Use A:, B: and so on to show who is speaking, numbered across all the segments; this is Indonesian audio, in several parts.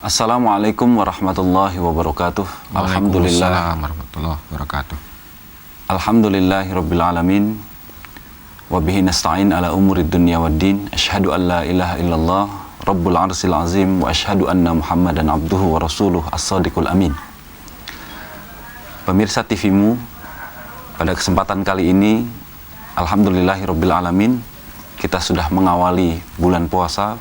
A: Assalamualaikum warahmatullahi wabarakatuh.
B: Waalaikumsalam warahmatullahi wabarakatuh.
A: Alhamdulillahirabbil alamin. Wa bihi nasta'in ala umurid dunya waddin. Asyhadu an la ilaha illallah rabbul arsyil azim wa asyhadu anna Muhammadan abduhu wa rasuluh as-shadiqul amin. Pemirsa TVmu, pada kesempatan kali ini alhamdulillahirabbil alamin, kita sudah mengawali bulan puasa,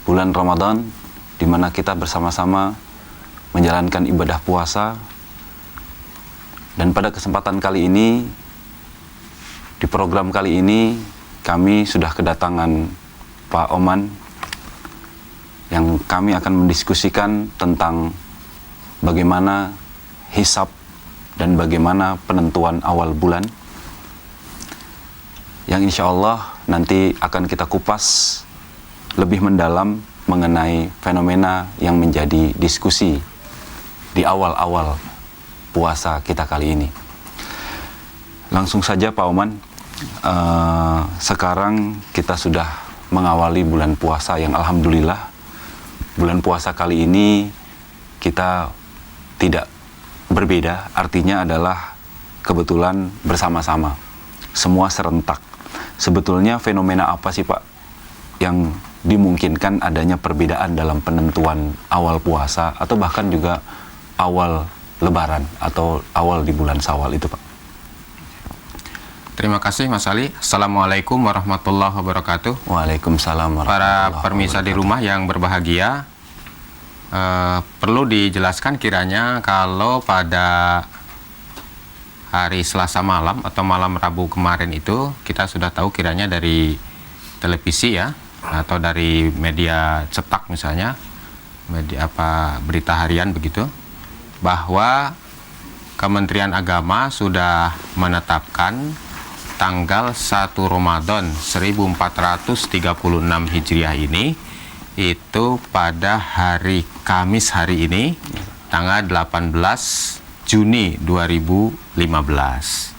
A: bulan Ramadan, di mana kita bersama-sama menjalankan ibadah puasa. Dan pada kesempatan kali ini, di program kali ini, kami sudah kedatangan Pak Oman, yang kami akan mendiskusikan tentang bagaimana hisab dan bagaimana penentuan awal bulan, yang insya Allah nanti akan kita kupas lebih mendalam mengenai fenomena yang menjadi diskusi di awal-awal puasa kita kali ini. Langsung saja Pak Oman, sekarang kita sudah mengawali bulan puasa yang alhamdulillah, bulan puasa kali ini kita tidak berbeda, artinya adalah kebetulan bersama-sama, semua serentak. Sebetulnya fenomena apa sih Pak yang dimungkinkan adanya perbedaan dalam penentuan awal puasa atau bahkan juga awal lebaran atau awal di bulan Syawal itu Pak?
B: Terima kasih Mas Ali. Assalamualaikum warahmatullahi wabarakatuh.
A: Waalaikumsalam warahmatullahi wabarakatuh.
B: Para pemirsa di rumah yang berbahagia, perlu dijelaskan kiranya kalau pada hari Selasa malam atau malam Rabu kemarin itu kita sudah tahu kiranya dari televisi ya, atau dari media cetak misalnya, media berita harian begitu, bahwa Kementerian Agama sudah menetapkan tanggal 1 Ramadan 1436 Hijriah ini itu pada hari Kamis hari ini, tanggal 18 Juni 2015.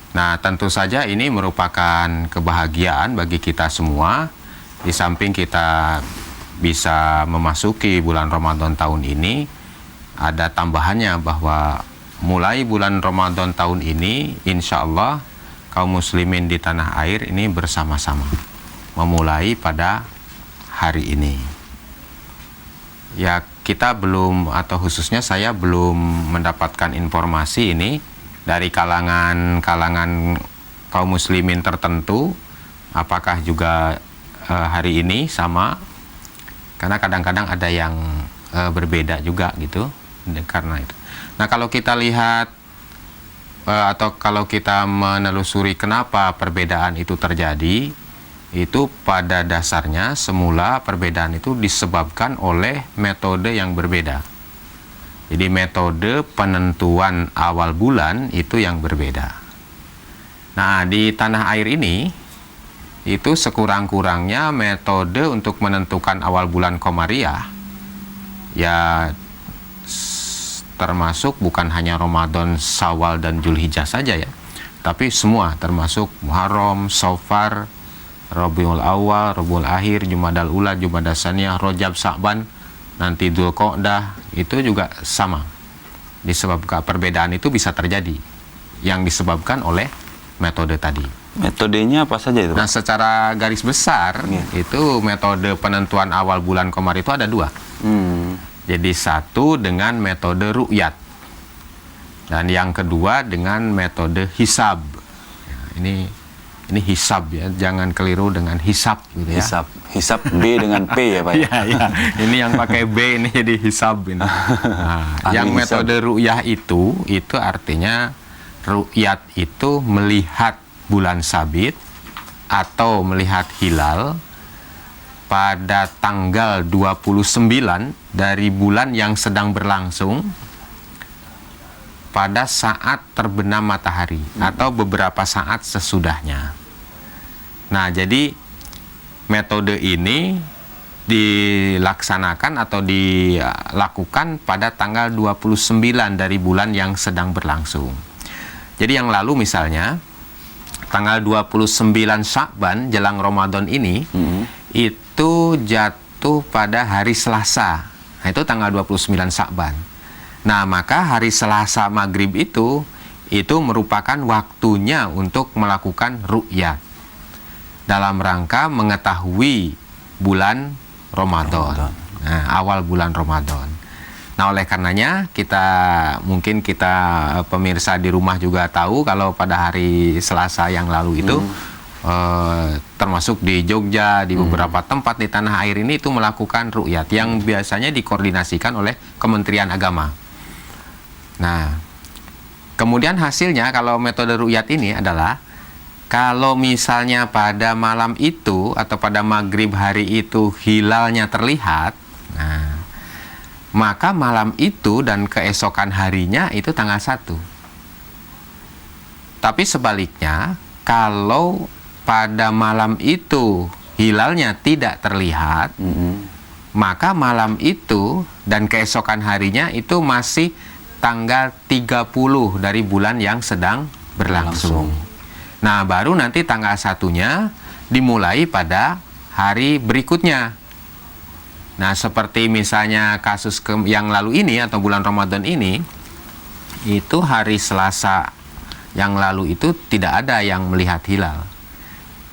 B: Nah, tentu saja ini merupakan kebahagiaan bagi kita semua. Di samping kita bisa memasuki bulan Ramadan tahun ini, ada tambahannya bahwa mulai bulan Ramadan tahun ini, insya Allah kaum muslimin di tanah air ini bersama-sama memulai pada hari ini. Ya, kita belum, atau khususnya saya belum mendapatkan informasi ini dari kalangan kaum muslimin tertentu, apakah juga hari ini sama, karena kadang-kadang ada yang berbeda juga gitu, karena itu. Nah, kalau kita lihat atau kalau kita menelusuri kenapa perbedaan itu terjadi, itu pada dasarnya semula perbedaan itu disebabkan oleh metode yang berbeda. Jadi metode penentuan awal bulan itu yang berbeda. Nah, di tanah air ini, itu sekurang-kurangnya metode untuk menentukan awal bulan Komariah, ya termasuk bukan hanya Ramadan, Syawal, dan Zulhijjah saja ya, tapi semua termasuk Muharram, Safar, Rabiul Awal, Rabiul Akhir, Jumadal Ula, Jumadal Tsaniyah, Rajab, Sa'ban, nanti Dzulqa'dah, itu juga sama. Disebabkan perbedaan itu bisa terjadi yang disebabkan oleh metode tadi.
A: Metodenya apa saja itu?
B: Nah, secara garis besar itu metode penentuan awal bulan Qamar itu ada dua. Jadi satu dengan metode ru'yat, dan yang kedua dengan metode hisab. Ya, ini hisab ya, jangan keliru dengan hisab gitu ya.
A: Hisab B dengan P ya Pak ya.
B: Iya. Ini yang pakai B ini jadi hisab ini. Nah, yang metode ru'yah itu artinya ru'yat itu melihat bulan sabit atau melihat hilal pada tanggal 29 dari bulan yang sedang berlangsung pada saat terbenam matahari atau beberapa saat sesudahnya. Nah, jadi metode ini dilaksanakan atau dilakukan pada tanggal 29 dari bulan yang sedang berlangsung. Jadi yang lalu misalnya tanggal 29 Sya'ban jelang Ramadan ini itu jatuh itu pada hari Selasa. Nah, itu tanggal 29 Sya'ban. Nah, maka hari Selasa maghrib itu merupakan waktunya untuk melakukan ru'yat dalam rangka mengetahui bulan Ramadan. Nah, awal bulan Ramadan. Nah, oleh karenanya mungkin kita pemirsa di rumah juga tahu kalau pada hari Selasa yang lalu itu termasuk di Jogja, di beberapa tempat di tanah air ini itu melakukan ru'yat yang biasanya dikoordinasikan oleh Kementerian Agama. Nah, kemudian hasilnya kalau metode ru'yat ini adalah kalau misalnya pada malam itu atau pada maghrib hari itu hilalnya terlihat, nah, maka malam itu dan keesokan harinya itu tanggal 1. Tapi sebaliknya, kalau pada malam itu hilalnya tidak terlihat, maka malam itu dan keesokan harinya itu masih tanggal 30 dari bulan yang sedang berlangsung. Nah, baru nanti tanggal 1-nya dimulai pada hari berikutnya. Nah, seperti misalnya kasus yang lalu ini atau bulan Ramadan ini, itu hari Selasa yang lalu itu tidak ada yang melihat hilal.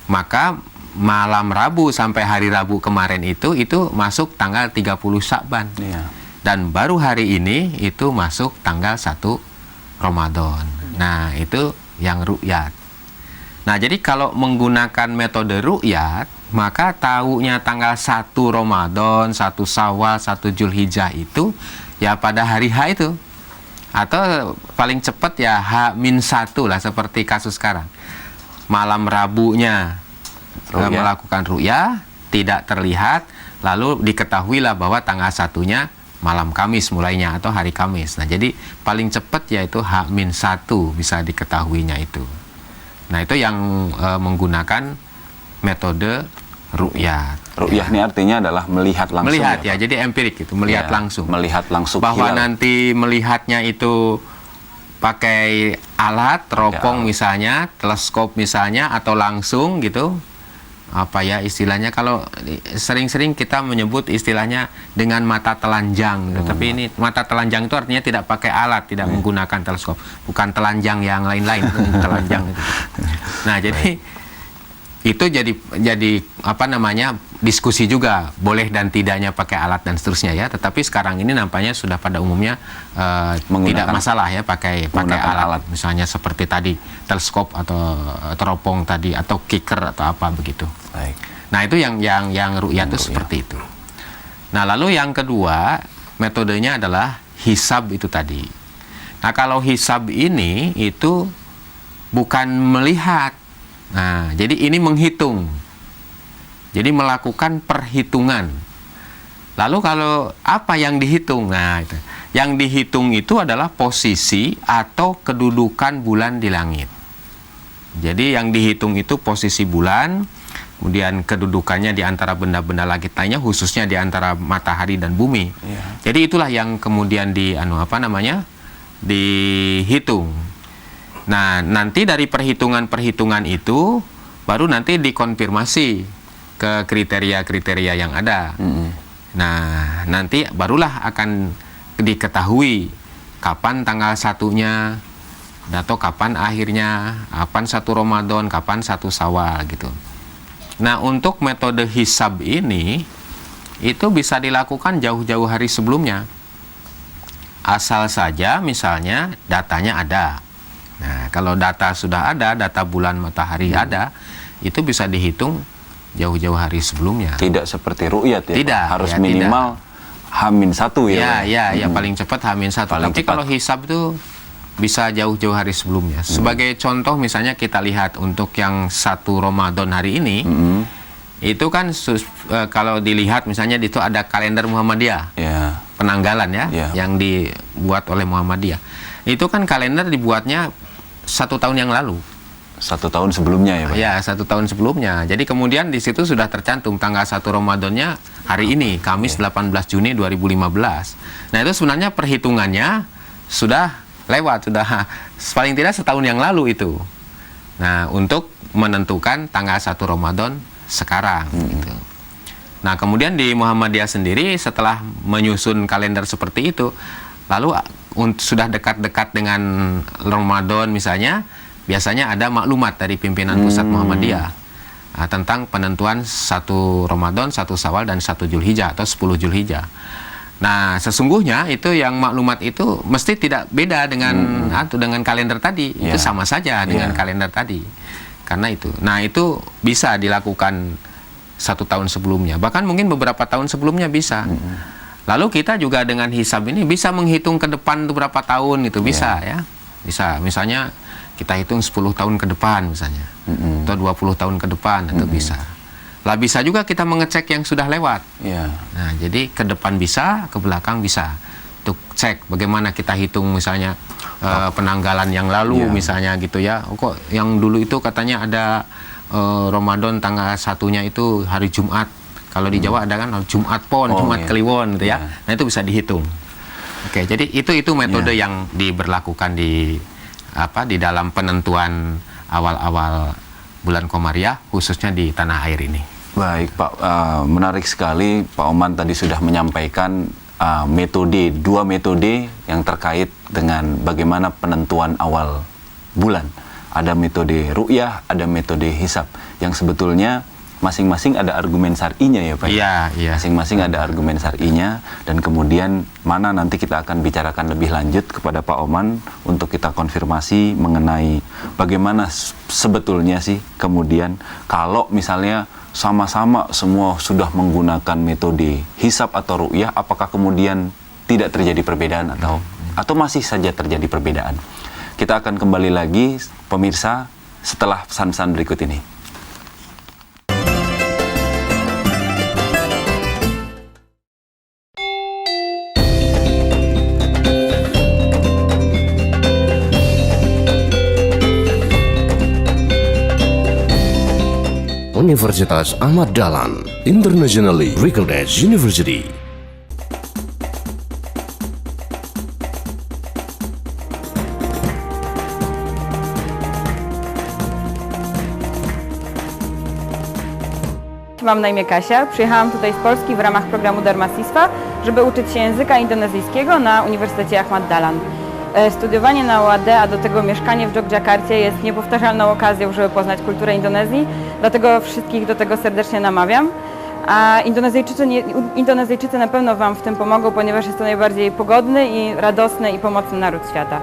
B: Maka malam Rabu sampai hari Rabu kemarin itu masuk tanggal 30 Sya'ban.
A: Iya.
B: Dan baru hari ini itu masuk tanggal 1 Ramadan. Nah, itu yang ru'yat. Nah, jadi kalau menggunakan metode ru'yat, maka tahunya tanggal 1 Ramadan, 1 Syawal, 1 Zulhijjah itu ya pada hari H itu. Atau paling cepat ya H-1 lah seperti kasus sekarang. Malam Rabunya melakukan ru'yah, tidak terlihat, lalu diketahuilah bahwa tanggal 1-nya malam Kamis mulainya atau hari Kamis. Nah, jadi paling cepat yaitu H-1 bisa diketahuinya itu. Nah, itu yang menggunakan metode ru'yat.
A: Ru'yah ini artinya adalah melihat langsung.
B: Melihat ya, jadi empirik itu, melihat langsung.
A: Melihat langsung.
B: Bahwa
A: hilal.
B: nanti melihatnya itu pakai alat, teropong misalnya, teleskop misalnya, atau langsung gitu. Apa ya istilahnya, kalau sering-sering kita menyebut istilahnya dengan mata telanjang gitu. Tapi ini mata telanjang itu artinya tidak pakai alat, tidak menggunakan teleskop, bukan telanjang yang lain-lain. Telanjang gitu. Nah, jadi itu jadi apa namanya, diskusi juga boleh dan tidaknya pakai alat dan seterusnya ya. Tetapi sekarang ini nampaknya sudah pada umumnya tidak masalah ya pakai alat, misalnya seperti tadi teleskop atau teropong tadi atau kicker atau apa begitu.
A: Baik.
B: Nah, itu yang ru'yat itu seperti itu. Nah, lalu yang kedua metodenya adalah hisab itu tadi. Nah, kalau hisab ini itu bukan melihat. Nah, jadi ini menghitung. Jadi melakukan perhitungan. Lalu kalau apa yang dihitung? Nah, itu. Yang dihitung itu adalah posisi atau kedudukan bulan di langit. Jadi yang dihitung itu posisi bulan, kemudian kedudukannya di antara benda-benda langit lainnya, khususnya di antara matahari dan bumi. Jadi itulah yang kemudian dihitung. Nah, nanti dari perhitungan-perhitungan itu baru nanti dikonfirmasi ke kriteria-kriteria yang ada. Nah, nanti barulah akan diketahui kapan tanggal 1-nya atau kapan akhirnya, kapan 1 Ramadan, kapan 1 Syawal gitu. Nah, untuk metode hisab ini itu bisa dilakukan jauh-jauh hari sebelumnya. Asal saja misalnya datanya ada. Nah, kalau data sudah ada, data bulan matahari ada, itu bisa dihitung jauh-jauh hari sebelumnya.
A: Tidak seperti ru'yat ya.
B: Tidak,
A: harus
B: ya,
A: minimal H-1 ya.
B: Ya, paling cepat H-1. Tapi kalau hisab itu bisa jauh-jauh hari sebelumnya. Sebagai contoh misalnya kita lihat untuk yang 1 Ramadan hari ini, itu kan kalau dilihat misalnya itu ada kalender Muhammadiyah. Penanggalan ya, yang dibuat oleh Muhammadiyah. Itu kan kalender dibuatnya 1 tahun yang lalu.
A: 1 tahun sebelumnya ya Pak?
B: Ya, 1 tahun sebelumnya. Jadi kemudian di situ sudah tercantum tanggal 1 Ramadannya hari ini, Kamis 18 Juni 2015. Nah, itu sebenarnya perhitungannya sudah lewat, sudah paling tidak setahun yang lalu itu. Nah, untuk menentukan tanggal 1 Ramadan sekarang gitu. Nah, kemudian di Muhammadiyah sendiri setelah menyusun kalender seperti itu, lalu sudah dekat-dekat dengan Ramadan misalnya, biasanya ada maklumat dari pimpinan pusat Muhammadiyah tentang penentuan 1 Ramadan, 1 Syawal, dan 1 Zulhijjah atau 10 Zulhijjah. Nah, sesungguhnya itu yang maklumat itu mesti tidak beda dengan dengan kalender tadi. Itu sama saja dengan kalender tadi. Karena itu. Nah, itu bisa dilakukan 1 tahun sebelumnya, bahkan mungkin beberapa tahun sebelumnya bisa. Lalu kita juga dengan hisab ini bisa menghitung ke depan beberapa tahun, itu bisa ya. Bisa, misalnya kita hitung 10 tahun ke depan misalnya, atau 20 tahun ke depan, itu bisa. Lah bisa juga kita mengecek yang sudah lewat. Nah, jadi ke depan bisa, ke belakang bisa. Untuk cek bagaimana kita hitung misalnya penanggalan yang lalu misalnya gitu ya. Kok yang dulu itu katanya ada Ramadan tanggal 1-nya itu hari Jumat. Kalau di Jawa ada kan Jumat Pon, Jumat Kliwon gitu ya. Nah, itu bisa dihitung. Oke, jadi itu metode yang diberlakukan di dalam penentuan awal-awal bulan Komariah, khususnya di tanah air ini.
A: Baik Pak, menarik sekali Pak Oman tadi sudah menyampaikan dua metode yang terkait dengan bagaimana penentuan awal bulan. Ada metode ru'yah, ada metode hisab, yang sebetulnya masing-masing ada argumen syar'inya ya Pak?
B: Iya.
A: Masing-masing ada argumen syar'inya, dan kemudian mana nanti kita akan bicarakan lebih lanjut kepada Pak Oman untuk kita konfirmasi mengenai bagaimana sebetulnya sih kemudian kalau misalnya sama-sama semua sudah menggunakan metode hisab atau ru'yah, apakah kemudian tidak terjadi perbedaan atau masih saja terjadi perbedaan? Kita akan kembali lagi, pemirsa, setelah pesan-pesan berikut ini.
C: Universitas Ahmad Dahlan, internationally recognized university.
D: Mam na imię Kasia. Przyjechałam tutaj z Polski w ramach programu Dharmasistwa, żeby uczyć się języka indonezyjskiego na Uniwersytecie Ahmad Dahlan. Studiowanie na UAD, a do tego mieszkanie w Jogjakarcie jest niepowtarzalną okazją, żeby poznać kulturę Indonezji, dlatego wszystkich do tego serdecznie namawiam. A Indonezyjczycy na pewno Wam w tym pomogą, ponieważ jest to najbardziej pogodny i radosny i pomocny naród świata.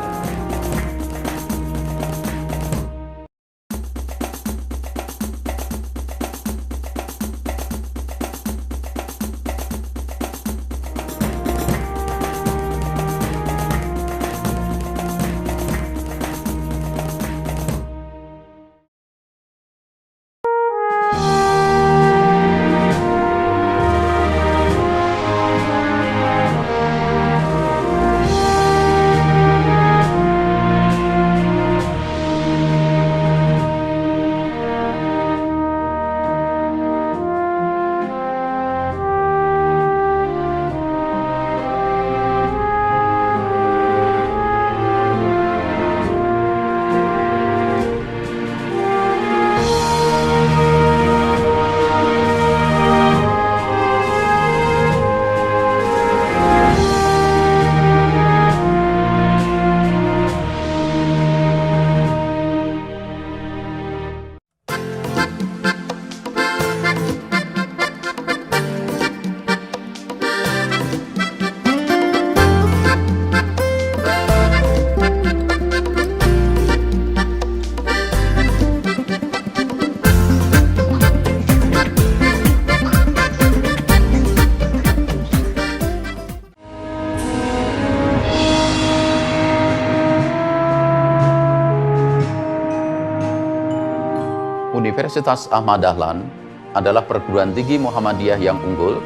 E: Universitas Ahmad Dahlan adalah perguruan tinggi Muhammadiyah yang unggul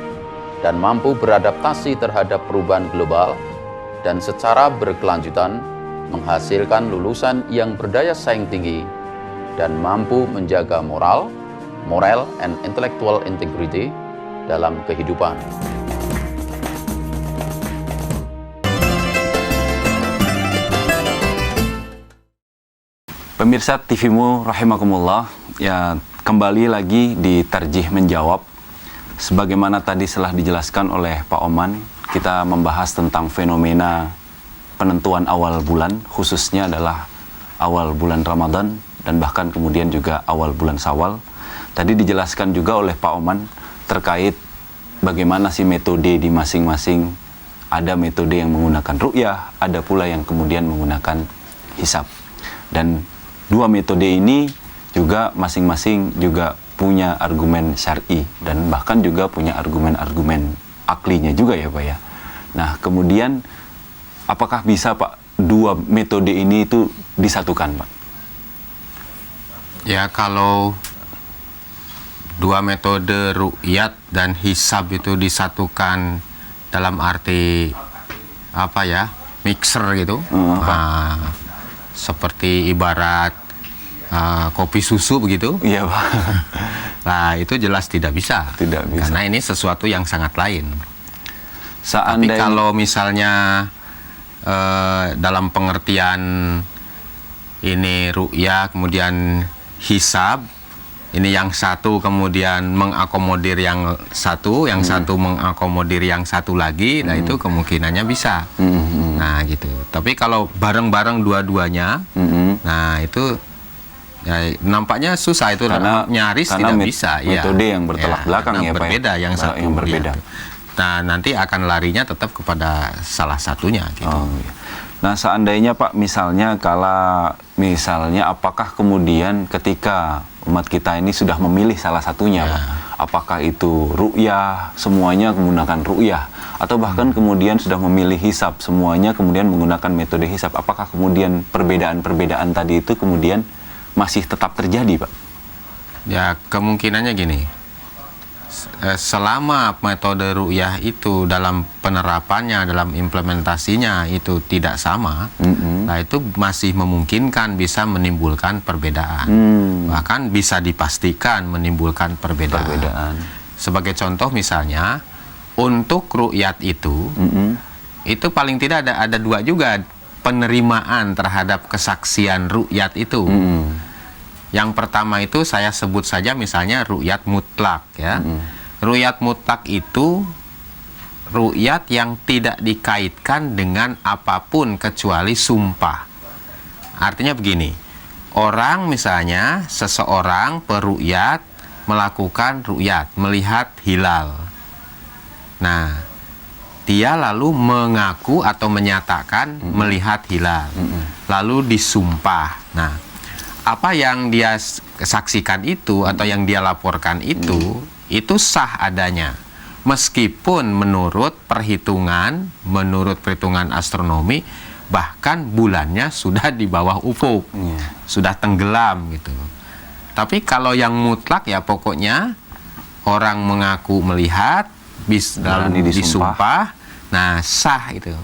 E: dan mampu beradaptasi terhadap perubahan global dan secara berkelanjutan menghasilkan lulusan yang berdaya saing tinggi dan mampu menjaga moral and intellectual integrity dalam kehidupan.
A: Pemirsa TVmu rahimakumullah, ya kembali lagi di Tarjih Menjawab Sebagaimana tadi telah dijelaskan oleh Pak Oman, kita membahas tentang fenomena penentuan awal bulan, khususnya adalah awal bulan Ramadan dan bahkan kemudian juga awal bulan Syawal. Tadi dijelaskan juga oleh Pak Oman terkait bagaimana sih metode di masing-masing. Ada metode yang menggunakan ru'yah, ada pula yang kemudian menggunakan hisab. Dan dua metode ini juga masing-masing juga punya argumen syar'i dan bahkan juga punya argumen-argumen aklinya juga ya Pak ya. Nah kemudian apakah bisa Pak dua metode ini itu disatukan Pak?
B: Ya, kalau dua metode ru'yat dan hisab itu disatukan dalam arti apa ya, mixer gitu, seperti ibarat kopi susu begitu.
A: Iya Pak.
B: Nah itu jelas tidak bisa.
A: Tidak bisa.
B: Karena ini sesuatu yang sangat lain. Tapi
A: Seandainya
B: kalau misalnya dalam pengertian ini ru'yah kemudian hisab, ini yang satu kemudian mengakomodir yang satu, yang satu mengakomodir yang satu lagi, nah itu kemungkinannya bisa. Nah gitu. Tapi kalau bareng-bareng dua-duanya, nah itu ya, nampaknya susah itu, nyaris tidak bisa.
A: Metode yang bertolak belakang ya Pak.
B: Berbeda yang satu.
A: Yang berbeda.
B: Ya. Nah nanti akan larinya tetap kepada salah satunya gitu.
A: Oh, iya. Nah seandainya Pak misalnya apakah kemudian ketika umat kita ini sudah memilih salah satunya Pak, apakah itu ru'yah, semuanya menggunakan ru'yah, atau bahkan kemudian sudah memilih hisab, semuanya kemudian menggunakan metode hisab, apakah kemudian perbedaan-perbedaan tadi itu kemudian masih tetap terjadi Pak?
B: Ya kemungkinannya gini, selama metode ru'yah itu dalam penerapannya, dalam implementasinya itu tidak sama, nah itu masih memungkinkan bisa menimbulkan perbedaan, bahkan bisa dipastikan menimbulkan perbedaan. Sebagai contoh misalnya, untuk ru'yat itu paling tidak ada dua juga penerimaan terhadap kesaksian ru'yat itu. Yang pertama itu saya sebut saja misalnya ru'yat mutlak ya. Ru'yat mutlak itu ru'yat yang tidak dikaitkan dengan apapun kecuali sumpah. Artinya begini, orang misalnya seseorang peru'yat melakukan ru'yat, melihat hilal. Nah, dia lalu mengaku atau menyatakan melihat hilal, lalu disumpah. Nah, apa yang dia saksikan itu atau yang dia laporkan itu sah adanya, meskipun menurut perhitungan astronomi bahkan bulannya sudah di bawah ufuk, sudah tenggelam gitu. Tapi kalau yang mutlak ya pokoknya orang mengaku melihat lalu disumpah, nah sah itu.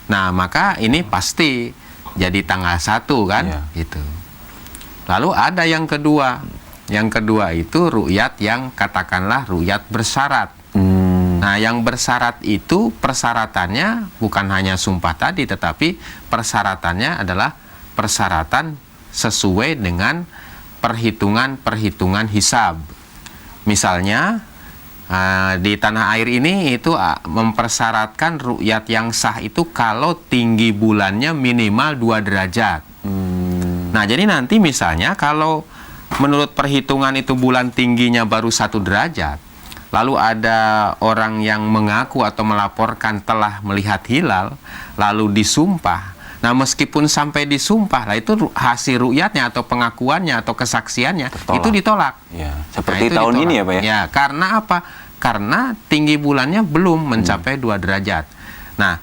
B: Nah maka ini pasti jadi tanggal 1 kan, gitu. Lalu ada yang kedua. Yang kedua itu ru'yat yang katakanlah ru'yat bersyarat. Nah, yang bersyarat itu persyaratannya bukan hanya sumpah tadi, tetapi persyaratannya adalah persyaratan sesuai dengan perhitungan-perhitungan hisab. Misalnya di tanah air ini itu mempersyaratkan ru'yat yang sah itu kalau tinggi bulannya minimal 2 derajat. Nah, jadi nanti misalnya kalau menurut perhitungan itu bulan tingginya baru 1 derajat, lalu ada orang yang mengaku atau melaporkan telah melihat hilal, lalu disumpah. Nah, meskipun sampai disumpah, lah itu hasil ru'yatnya atau pengakuannya atau kesaksiannya itu ditolak.
A: Ya, seperti tahun ditolak. Ini ya Pak ya?
B: Ya, karena apa? Karena tinggi bulannya belum mencapai 2 derajat. Nah,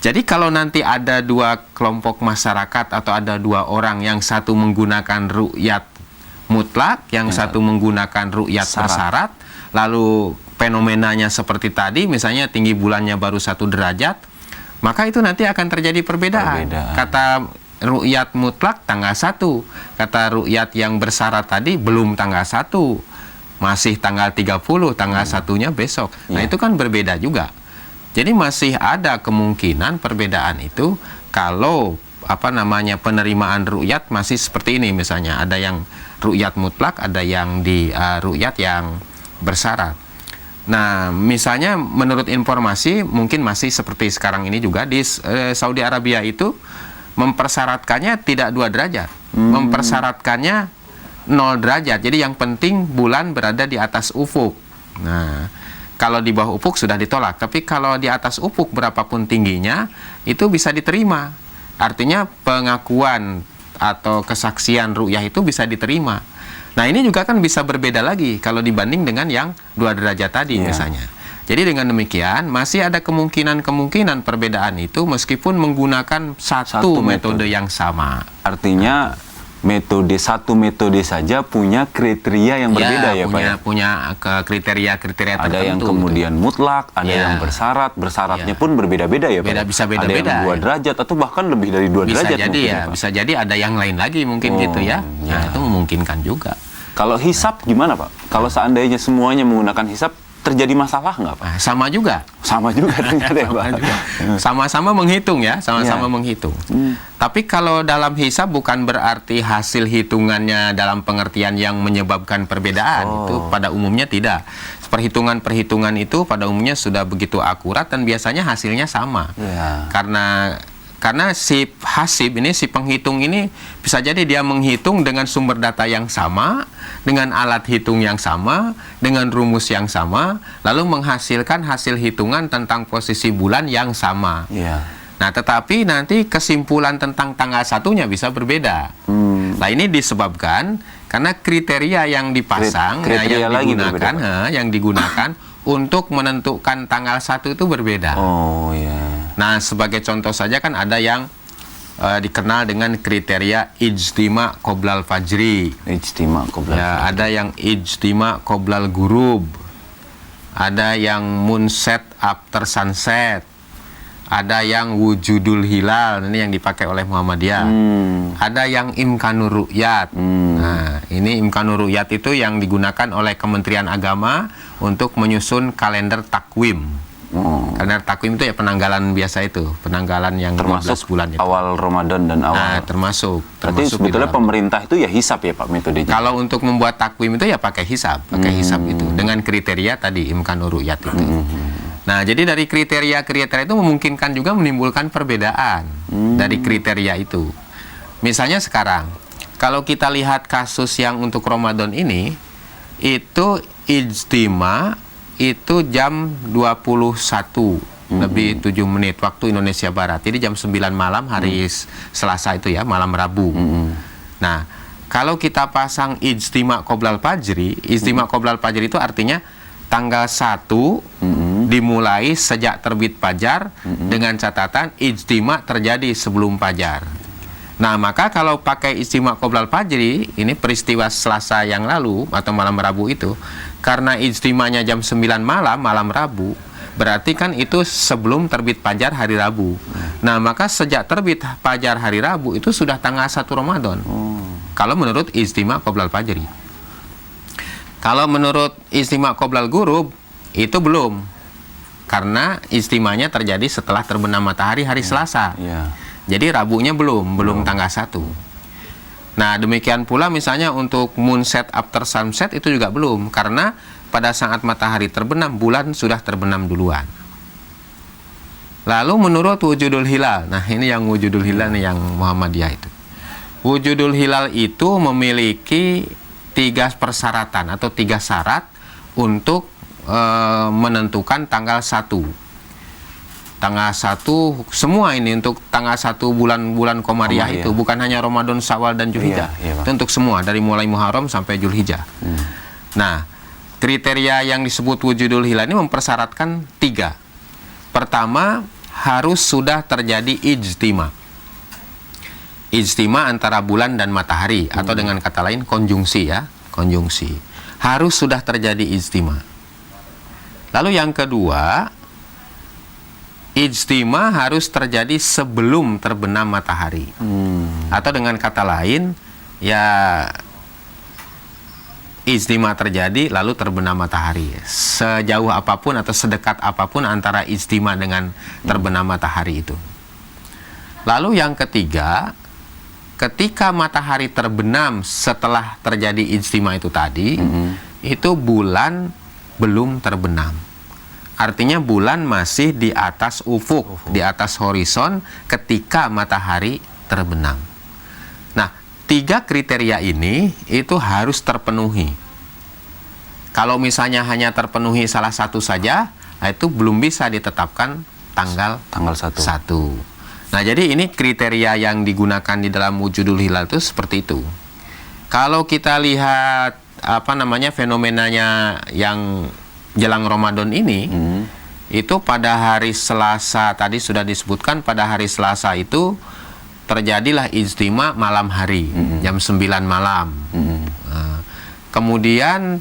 B: jadi kalau nanti ada 2 kelompok masyarakat atau ada 2 orang, yang satu menggunakan ru'yat mutlak, yang satu menggunakan ru'yat bersyarat, lalu fenomenanya seperti tadi, misalnya tinggi bulannya baru 1 derajat, maka itu nanti akan terjadi perbedaan. Kata ru'yat mutlak tanggal 1, kata ru'yat yang bersyarat tadi belum tanggal 1, masih tanggal 30, tanggal 1-nya besok. Nah itu kan berbeda juga. Jadi masih ada kemungkinan perbedaan itu kalau penerimaan ru'yat masih seperti ini, misalnya ada yang ru'yat mutlak, ada yang di ru'yat yang bersyarat. Nah, misalnya menurut informasi mungkin masih seperti sekarang ini juga di Saudi Arabia itu mempersyaratkannya tidak 2 derajat, mempersyaratkannya 0 derajat. Jadi yang penting bulan berada di atas ufuk. Nah, kalau di bawah ufuk sudah ditolak, tapi kalau di atas ufuk berapapun tingginya itu bisa diterima. Artinya pengakuan atau kesaksian ru'yah itu bisa diterima. Nah, ini juga kan bisa berbeda lagi kalau dibanding dengan yang 2 derajat tadi misalnya. Jadi dengan demikian masih ada kemungkinan perbedaan itu meskipun menggunakan satu metode yang sama.
A: Artinya satu metode saja punya kriteria yang berbeda ya Pak ya?
B: Punya kriteria tertentu.
A: Ada yang kemudian mutlak, ada yang bersyarat, bersyaratnya pun berbeda-beda ya Pak?
B: Bisa beda-beda.
A: Ada yang 2 derajat atau bahkan lebih dari 2 derajat.
B: Bisa jadi ya, bisa jadi ada yang lain lagi mungkin gitu ya. Nah, itu memungkinkan juga.
A: Kalau hisab gimana Pak? Kalau seandainya semuanya menggunakan hisab, terjadi masalah nggak Pak?
B: Sama juga.
A: Sama juga ternyata ya Pak?
B: Sama-sama menghitung ya, sama-sama menghitung. Tapi kalau dalam hisab bukan berarti hasil hitungannya dalam pengertian yang menyebabkan perbedaan. Itu pada umumnya tidak. Perhitungan-perhitungan itu pada umumnya sudah begitu akurat dan biasanya hasilnya sama. Karena si hasib ini, si penghitung ini bisa jadi dia menghitung dengan sumber data yang sama, dengan alat hitung yang sama, dengan rumus yang sama, lalu menghasilkan hasil hitungan tentang posisi bulan yang sama. Nah, tetapi nanti kesimpulan tentang tanggal satunya bisa berbeda. Nah, ini disebabkan karena kriteria yang dipasang, yang digunakan untuk menentukan tanggal 1 itu berbeda. Nah, sebagai contoh saja kan ada yang dikenal dengan kriteria ijtima qoblal fajri. Ada yang ijtima qoblal gurub. Ada yang moonset after sunset. Ada yang wujudul hilal, ini yang dipakai oleh Muhammadiyah. Ada yang imkanur ru'yat. Nah, ini imkanur ru'yat itu yang digunakan oleh Kementerian Agama untuk menyusun kalender takwim. Kalender takwim itu ya penanggalan biasa itu, penanggalan yang
A: termasuk
B: 12 bulan itu.
A: Awal Ramadan dan awal.
B: Nah, termasuk
A: sebetulnya pemerintah itu ya hisab ya Pak metodenya.
B: Kalau untuk membuat takwim itu ya pakai hisab itu dengan kriteria tadi imkanur ru'yat itu. Nah, jadi dari kriteria-kriteria itu memungkinkan juga menimbulkan perbedaan dari kriteria itu. Misalnya sekarang, kalau kita lihat kasus yang untuk Ramadan ini, itu ijtima itu jam 21 lebih 7 menit waktu Indonesia Barat. Jadi jam 9 malam hari Selasa itu ya, malam Rabu. Nah, kalau kita pasang ijtima qoblal fajri, ijtima qoblal fajri itu artinya tanggal 1 dimulai sejak terbit fajar dengan catatan ijtima terjadi sebelum fajar. Nah, maka kalau pakai ijtima qoblal fajri, ini peristiwa Selasa yang lalu atau malam Rabu itu, karena ijtimanya jam 9 malam Rabu, berarti kan itu sebelum terbit fajar hari Rabu. Nah, maka sejak terbit fajar hari Rabu itu sudah tanggal 1 Ramadan. Kalau menurut ijtima qoblal fajri. Kalau menurut ijtima qoblal gurub, itu belum. Karena ijtimanya terjadi setelah terbenam matahari hari Selasa. Jadi Rabunya belum tanggal 1. Nah, demikian pula misalnya untuk moonset after sunset itu juga belum. Karena pada saat matahari terbenam, bulan sudah terbenam duluan. Lalu menurut wujudul hilal. Nah, ini yang wujudul hilal nih yang Muhammadiyah itu. Wujudul hilal itu memiliki 3 persyaratan atau 3 syarat untuk menentukan tanggal 1. Tanggal 1 semua ini untuk tanggal 1 bulan Komariah itu bukan hanya Ramadan, Syawal dan Zulhijjah. Itu untuk semua dari mulai Muharram sampai Zulhijjah. Nah, kriteria yang disebut wujudul hilal ini mempersyaratkan 3. Pertama, harus sudah terjadi ijtima. Ijtima antara bulan dan matahari atau dengan kata lain konjungsi ya, konjungsi. Harus sudah terjadi ijtima. Lalu yang kedua, ijtima harus terjadi sebelum terbenam matahari. Atau dengan kata lain, ya ijtima terjadi lalu terbenam matahari. Sejauh apapun atau sedekat apapun antara ijtima dengan terbenam matahari itu. Lalu yang ketiga, ketika matahari terbenam setelah terjadi ijtima itu tadi, itu bulan belum terbenam. Artinya bulan masih di atas ufuk, di atas horizon ketika matahari terbenam. Nah, 3 kriteria ini itu harus terpenuhi. Kalau misalnya hanya terpenuhi salah satu saja, nah itu belum bisa ditetapkan tanggal
A: 1.
B: Nah, jadi ini kriteria yang digunakan di dalam wujudul hilal itu seperti itu. Kalau kita lihat fenomenanya yang jelang Ramadan ini, itu pada hari Selasa tadi sudah disebutkan, pada hari Selasa itu terjadilah ijtima malam hari, jam 9 malam. Kemudian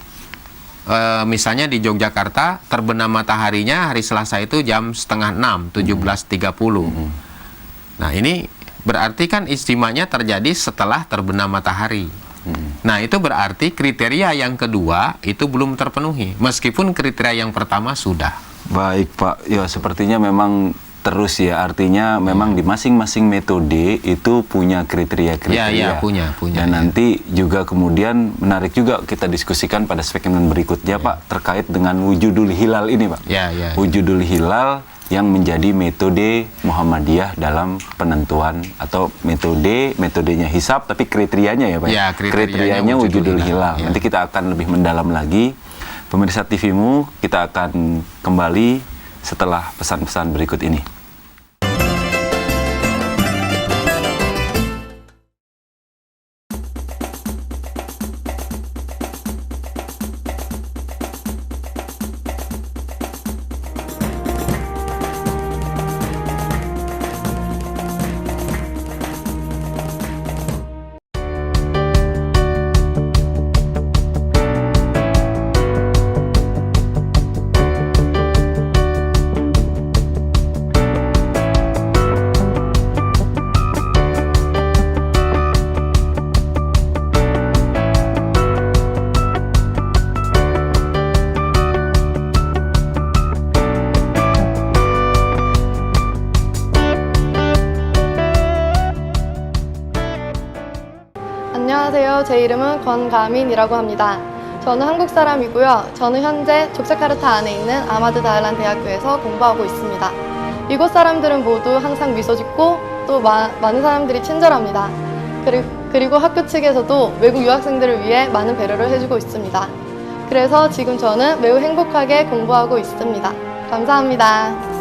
B: misalnya di Yogyakarta terbenam mataharinya hari Selasa itu jam 5:30, 17.30. Nah, ini berarti kan ijtimanya terjadi setelah terbenam matahari. Nah, itu berarti kriteria yang kedua itu belum terpenuhi, meskipun kriteria yang pertama sudah.
A: Baik Pak, ya sepertinya memang terus ya, artinya memang di masing-masing metode itu punya kriteria-kriteria.
B: Ya, punya.
A: Dan nanti juga kemudian menarik juga kita diskusikan pada segmen berikutnya Pak, terkait dengan wujudul hilal ini Pak. Wujudul hilal yang menjadi metode Muhammadiyah dalam penentuan atau metodenya hisab, tapi kriterianya ya Pak.
B: Ya,
A: kriterianya wujudul hilal. Nanti kita akan lebih mendalam lagi. Pemirsa TV-mu, kita akan kembali setelah pesan-pesan berikut ini.
F: 안녕하세요. 제 이름은 권가민이라고 합니다. 저는 한국 사람이고요. 저는 현재 족자카르타 안에 있는 아마드 다알란 대학교에서 공부하고 있습니다. 이곳 사람들은 모두 항상 미소 짓고 또 많은 사람들이 친절합니다. 그리고 학교 측에서도 외국 유학생들을 위해 많은 배려를 해주고 있습니다. 그래서 지금 저는 매우 행복하게 공부하고 있습니다. 감사합니다.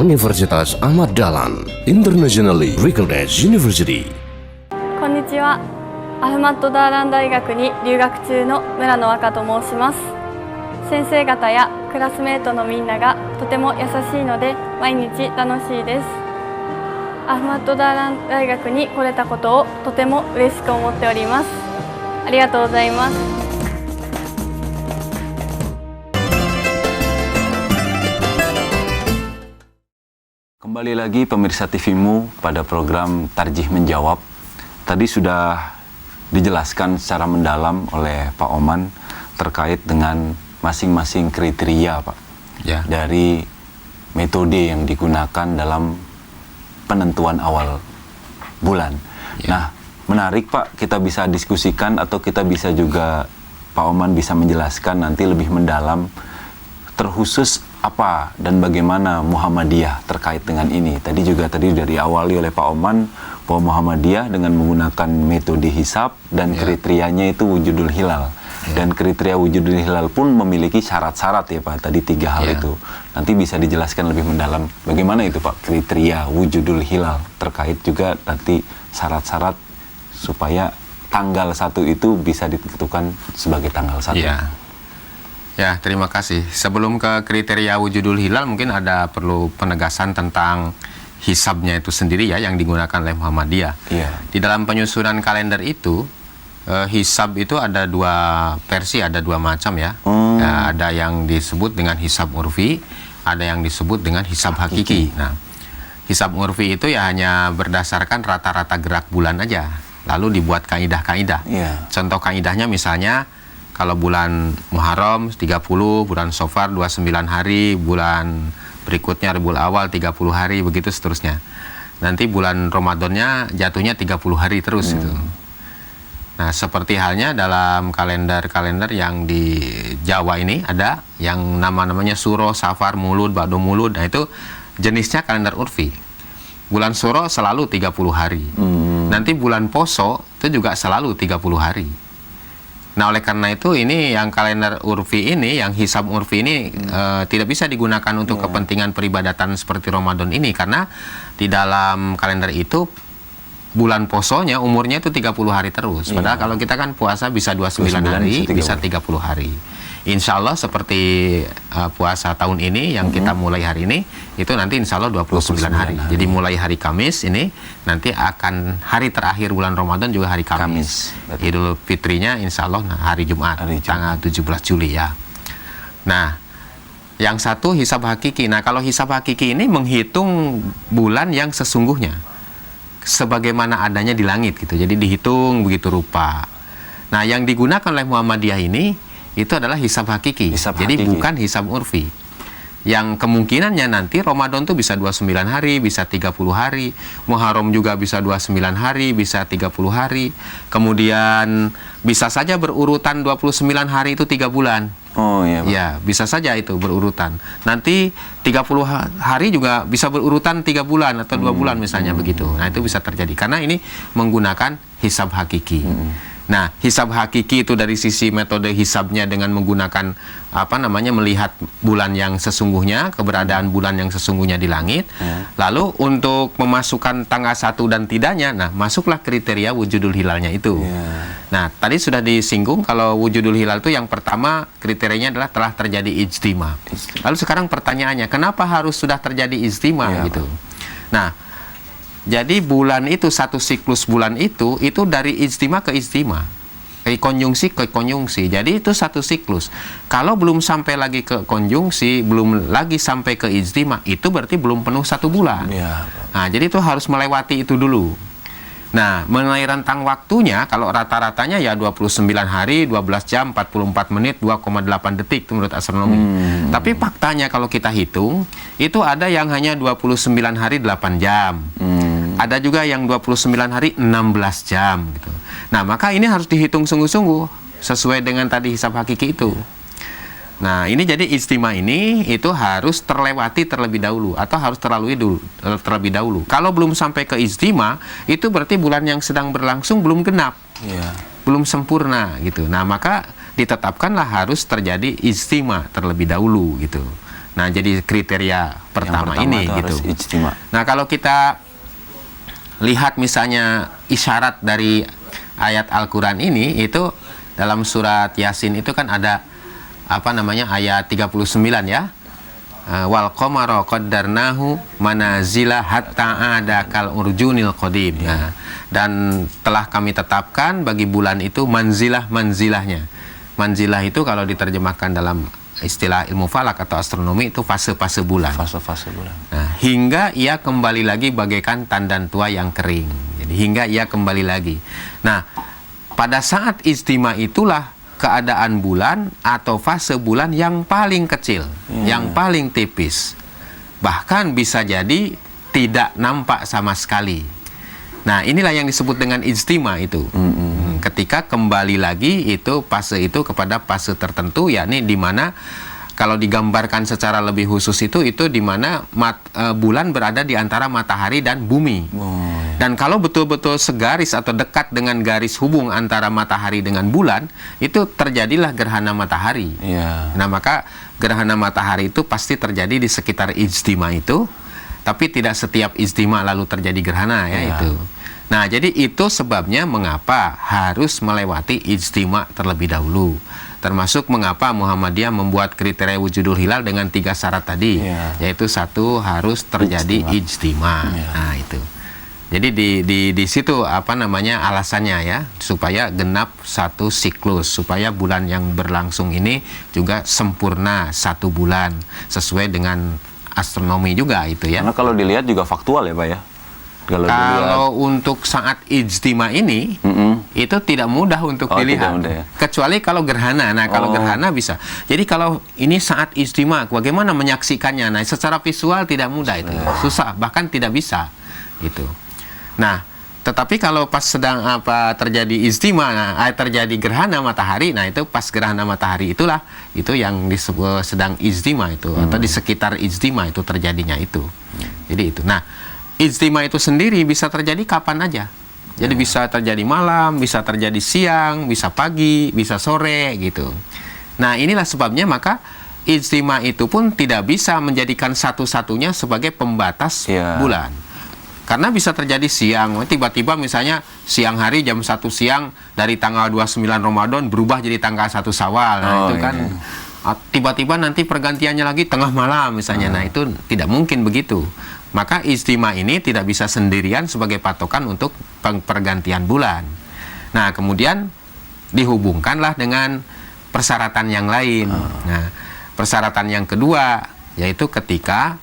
C: Universitas Ahmad Dahlan Internationally Recognized University.
G: こんにちは。アフマッドダーラン大学に留学中の村野若と申します。先生方やクラスメートのみんながとても優しいので毎日楽しいです。アフマッドダーラン大学に来れたことをとても嬉しく思っております。ありがとうございます。
A: Kembali lagi pemirsa TV-mu pada program Tarjih Menjawab. Tadi sudah dijelaskan secara mendalam oleh Pak Oman terkait dengan masing-masing kriteria Pak, dari metode yang digunakan dalam penentuan awal bulan. Nah, menarik Pak, kita bisa diskusikan atau kita bisa juga Pak Oman bisa menjelaskan nanti lebih mendalam terkhusus apa dan bagaimana Muhammadiyah terkait dengan ini. Tadi dari awali oleh Pak Oman bahwa Muhammadiyah dengan menggunakan metode hisab dan kriterianya itu wujudul hilal. Dan kriteria wujudul hilal pun memiliki syarat-syarat ya Pak, tadi 3 hal itu. Nanti bisa dijelaskan lebih mendalam bagaimana itu Pak, kriteria wujudul hilal, terkait juga nanti syarat-syarat supaya tanggal 1 itu bisa ditentukan sebagai tanggal 1.
B: Ya, terima kasih. Sebelum ke kriteria wujudul hilal, mungkin ada perlu penegasan tentang hisabnya itu sendiri ya, yang digunakan oleh Muhammadiyah. Di dalam penyusunan kalender itu, hisab itu ada 2 versi, ada 2 macam ya. Ada yang disebut dengan hisab urfi, ada yang disebut dengan hisab hakiki. Nah, hisab urfi itu ya hanya berdasarkan rata-rata gerak bulan aja, lalu dibuat kaidah-kaidah. Contoh kaidahnya misalnya, Kalau bulan Muharram 30, bulan Safar 29 hari, bulan berikutnya Rabiul Awal 30 hari, begitu seterusnya. Nanti bulan Ramadannya jatuhnya 30 hari terus itu. Nah, seperti halnya dalam kalender-kalender yang di Jawa ini ada yang namanya Suro, Safar, Mulud, Ba'du Mulud. Nah, itu jenisnya kalender urfi. Bulan Suro selalu 30 hari. Nanti bulan Poso itu juga selalu 30 hari. Nah, oleh karena itu ini yang kalender urfi ini, yang hisab urfi ini tidak bisa digunakan untuk kepentingan peribadatan seperti Ramadan ini, karena di dalam kalender itu bulan posonya umurnya itu 30 hari terus. Padahal kalau kita kan puasa bisa 29 hari, bisa 30 hari. Insya Allah seperti puasa tahun ini yang kita mulai hari ini, itu nanti insya Allah 29 hari. Jadi mulai hari Kamis ini, nanti akan hari terakhir bulan Ramadan juga hari Kamis. Idul Fitrinya insya Allah hari Jumat, tanggal 17 Juli ya. Nah, yang satu hisab hakiki. Nah, kalau hisab hakiki ini menghitung bulan yang sesungguhnya, sebagaimana adanya di langit gitu. Jadi dihitung begitu rupa. Nah, yang digunakan oleh Muhammadiyah ini itu adalah hisab hakiki. Jadi bukan hisab urfi. Yang kemungkinannya nanti Ramadan tuh bisa 29 hari, bisa 30 hari. Muharram juga bisa 29 hari, bisa 30 hari. Kemudian bisa saja berurutan 29 hari itu 3 bulan.
A: Oh iya, Pak.
B: Ya, bisa saja itu berurutan. Nanti 30 hari juga bisa berurutan 3 bulan atau 2 bulan misalnya begitu. Nah, itu bisa terjadi karena ini menggunakan hisab hakiki. Nah, hisab hakiki itu dari sisi metode hisabnya dengan menggunakan melihat bulan yang sesungguhnya, keberadaan bulan yang sesungguhnya di langit. Lalu untuk memasukkan tanggal 1 dan tidaknya, nah masuklah kriteria wujudul hilalnya itu. Nah, tadi sudah disinggung kalau wujudul hilal itu yang pertama kriterianya adalah telah terjadi ijtima. Lalu sekarang pertanyaannya, kenapa harus sudah terjadi ijtima gitu? Nah, jadi bulan itu, satu siklus bulan itu dari ijtima ke ijtima, ke konjungsi ke konjungsi. Jadi itu satu siklus. Kalau belum sampai lagi ke konjungsi, belum lagi sampai ke ijtima, itu berarti belum penuh 1 bulan. Nah, jadi itu harus melewati itu dulu. Nah, mengenai rentang waktunya, kalau rata-ratanya ya 29 hari, 12 jam, 44 menit, 2,8 detik itu menurut astronomi. Tapi faktanya kalau kita hitung, itu ada yang hanya 29 hari 8 jam. Ada juga yang 29 hari 16 jam gitu. Nah, maka ini harus dihitung sungguh-sungguh sesuai dengan tadi hisab hakiki itu. Nah, ini jadi ijtima ini itu harus terlewati terlebih dahulu atau harus terlebih dahulu. Kalau belum sampai ke ijtima, itu berarti bulan yang sedang berlangsung belum genap. Belum sempurna gitu. Nah, maka ditetapkanlah harus terjadi ijtima terlebih dahulu gitu. Nah, jadi kriteria pertama ini gitu. Nah, kalau kita lihat misalnya isyarat dari ayat Al-Quran ini, itu dalam surat Yasin itu kan ada ayat 39 ya. Wal qamara qaddarnahu manazila hatta ada kal urjunil qadim. Nah, dan telah kami tetapkan bagi bulan itu manzilahnya. Manzilah itu kalau diterjemahkan dalam istilah ilmu falak atau astronomi itu fase-fase bulan.
A: Fase-fase bulan.
B: Nah, hingga ia kembali lagi bagaikan tandan tua yang kering. Jadi hingga ia kembali lagi. Nah, pada saat ijtima itulah keadaan bulan atau fase bulan yang paling kecil, yang paling tipis. Bahkan bisa jadi tidak nampak sama sekali. Nah, inilah yang disebut dengan ijtima itu. Ketika kembali lagi itu fase itu kepada fase tertentu, yakni di mana kalau digambarkan secara lebih khusus itu di mana bulan berada di antara matahari dan bumi. Dan kalau betul-betul segaris atau dekat dengan garis hubung antara matahari dengan bulan, itu terjadilah gerhana matahari. Nah, maka gerhana matahari itu pasti terjadi di sekitar ijtima itu, tapi tidak setiap ijtima lalu terjadi gerhana ya itu. Nah, jadi itu sebabnya mengapa harus melewati ijtima terlebih dahulu. Termasuk mengapa Muhammadiyah membuat kriteria wujudul hilal dengan 3 syarat tadi, yaitu 1 harus terjadi ijtima. Nah, itu. Jadi di situ alasannya ya, supaya genap 1 siklus, supaya bulan yang berlangsung ini juga sempurna 1 bulan sesuai dengan astronomi juga itu ya.
A: Karena kalau dilihat juga faktual ya, Pak ya.
B: Kalau untuk saat ijtima ini, itu tidak mudah untuk dilihat.
A: Tidak mudah ya?
B: Kecuali kalau gerhana. Nah, kalau gerhana bisa. Jadi kalau ini saat ijtima, bagaimana menyaksikannya? Nah, secara visual tidak mudah itu. Susah, bahkan tidak bisa. Gitu. Nah, tetapi kalau pas sedang terjadi ijtima, terjadi gerhana matahari, nah itu pas gerhana matahari itulah itu yang disebut sedang ijtima itu, atau di sekitar ijtima itu terjadinya itu. Jadi itu. Nah, ijtima itu sendiri bisa terjadi kapan aja. Jadi bisa terjadi malam, bisa terjadi siang, bisa pagi, bisa sore gitu. Nah, inilah sebabnya maka ijtima itu pun tidak bisa menjadikan satu-satunya sebagai pembatas bulan. Karena bisa terjadi siang, tiba-tiba misalnya siang hari jam 1 siang dari tanggal 29 Ramadan berubah jadi tanggal 1 Syawal. Nah, itu kan tiba-tiba nanti pergantiannya lagi tengah malam misalnya. Nah, itu tidak mungkin begitu. Maka ijtima ini tidak bisa sendirian sebagai patokan untuk pergantian bulan. Nah, kemudian dihubungkanlah dengan persyaratan yang lain. Nah, persyaratan yang kedua yaitu ketika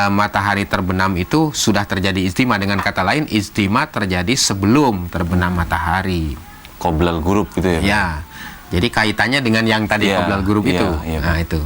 B: matahari terbenam itu sudah terjadi ijtima. Dengan kata lain, ijtima terjadi sebelum terbenam matahari.
A: Qoblal ghurub gitu ya?
B: Ya, jadi kaitannya dengan yang tadi qoblal ghurub itu. Nah, itu.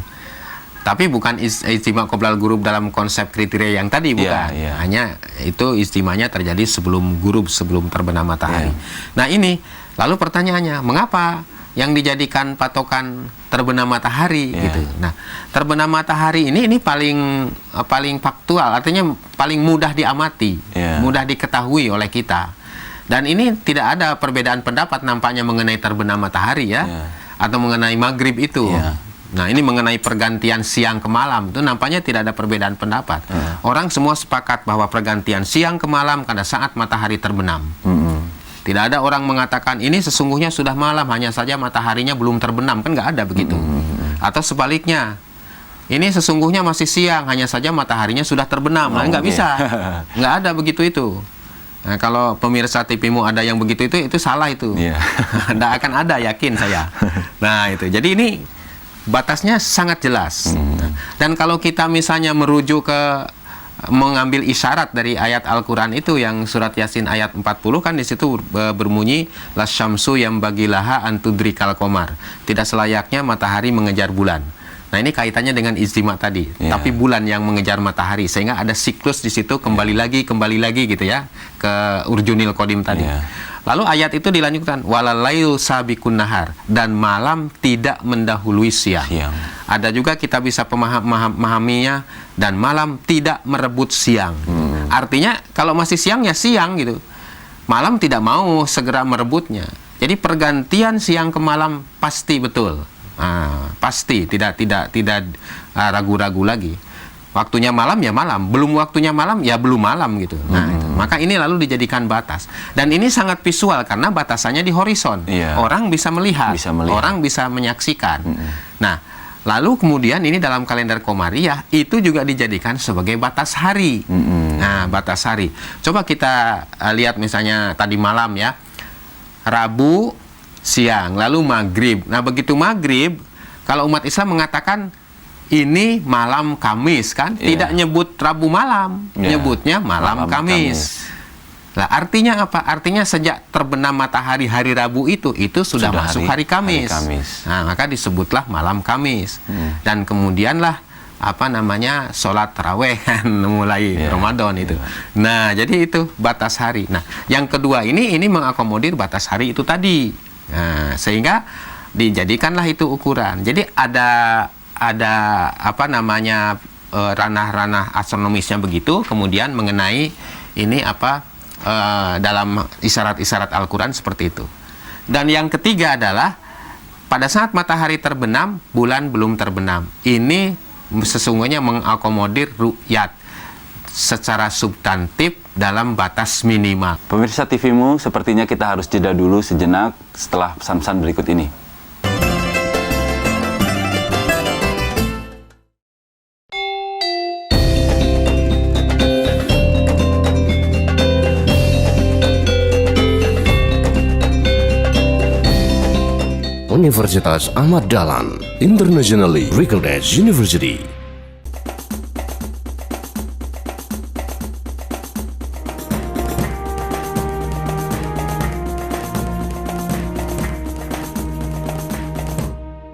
B: Tapi bukan ijtima qoblal ghurub dalam konsep kriteria yang tadi, bukan. Hanya itu ijtimanya terjadi sebelum ghurub, sebelum terbenam matahari. Nah, ini lalu pertanyaannya, mengapa yang dijadikan patokan terbenam matahari gitu. Nah, terbenam matahari ini paling faktual, artinya paling mudah diamati, mudah diketahui oleh kita. Dan ini tidak ada perbedaan pendapat nampaknya mengenai terbenam matahari atau mengenai maghrib itu. Nah, ini mengenai pergantian siang ke malam itu nampaknya tidak ada perbedaan pendapat. Orang semua sepakat bahwa pergantian siang ke malam pada saat matahari terbenam. Tidak ada orang mengatakan ini sesungguhnya sudah malam, hanya saja mataharinya belum terbenam, kan nggak ada begitu. Atau sebaliknya, ini sesungguhnya masih siang, hanya saja mataharinya sudah terbenam. Nah, nggak bisa, nggak ada begitu itu. Nah, kalau pemirsa TV-mu ada yang begitu itu salah itu. Nggak akan ada, yakin saya. Nah, itu. Jadi ini batasnya sangat jelas. Dan kalau kita misalnya merujuk ke mengambil isyarat dari ayat Al-Quran itu yang surat Yasin ayat 40 kan di situ berbunyi lasyamsu yang bagilaha antudrikal komar, tidak selayaknya matahari mengejar bulan. Nah, ini kaitannya dengan ijtima tadi, tapi bulan yang mengejar matahari, sehingga ada siklus di situ kembali lagi gitu ya ke urjunil qadim tadi. Lalu ayat itu dilanjutkan walalailu sabiqun nahar, dan malam tidak mendahului siang. Ada juga kita bisa memahaminya dan malam tidak merebut siang. Artinya kalau masih siang ya siang gitu. Malam tidak mau segera merebutnya. Jadi pergantian siang ke malam pasti betul. Pasti tidak ragu-ragu lagi. Waktunya malam ya malam, belum waktunya malam ya belum malam gitu. Nah, itu. Maka ini lalu dijadikan batas. Dan ini sangat visual karena batasannya di horizon. Orang bisa melihat, orang bisa menyaksikan. Nah, lalu kemudian ini dalam kalender Komariah itu juga dijadikan sebagai batas hari. Nah, batas hari. Coba kita lihat misalnya tadi malam ya. Rabu siang, lalu maghrib. Nah, begitu maghrib, kalau umat Islam mengatakan ini malam Kamis kan, tidak nyebut Rabu malam, nyebutnya malam Kamis. Nah, artinya apa? Artinya sejak terbenam matahari hari Rabu itu sudah masuk hari Kamis. Nah, maka disebutlah malam Kamis. Dan kemudianlah sholat taraweh mulai Ramadan itu. Nah, jadi itu batas hari. Nah, yang kedua ini mengakomodir batas hari itu tadi. Nah, sehingga dijadikanlah itu ukuran. Jadi ada ranah-ranah astronomisnya begitu, kemudian mengenai ini dalam isyarat-isyarat Al-Quran seperti itu. Dan yang ketiga adalah pada saat matahari terbenam, bulan belum terbenam. Ini sesungguhnya mengakomodir ru'yat secara substantif dalam batas minimal.
A: Pemirsa TV-mu, sepertinya kita harus jeda dulu sejenak setelah pesan-pesan berikut ini.
C: Universitas Ahmad Dahlan, internationally recognized university.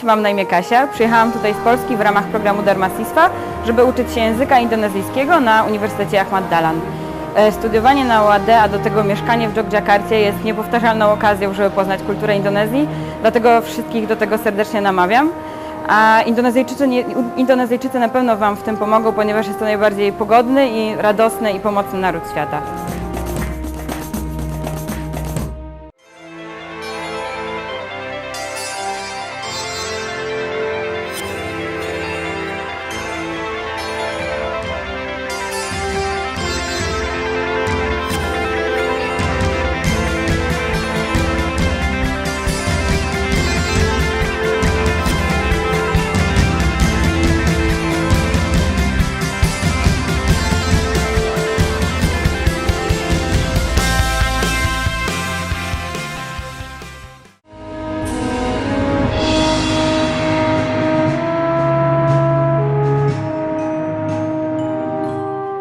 D: mam na imię Kasia. Przyjechałam tutaj z Polski w ramach programu Dharmasistwa, żeby uczyć się języka indonezyjskiego na Uniwersytecie Ahmad Dahlan. Studiowanie na UAD, a do tego mieszkanie w Jogjakarcie jest niepowtarzalną okazją, żeby poznać kulturę Indonezji, dlatego wszystkich do tego serdecznie namawiam. A Indonezyjczycy na pewno Wam w tym pomogą, ponieważ jest to najbardziej pogodny i radosny i pomocny naród świata.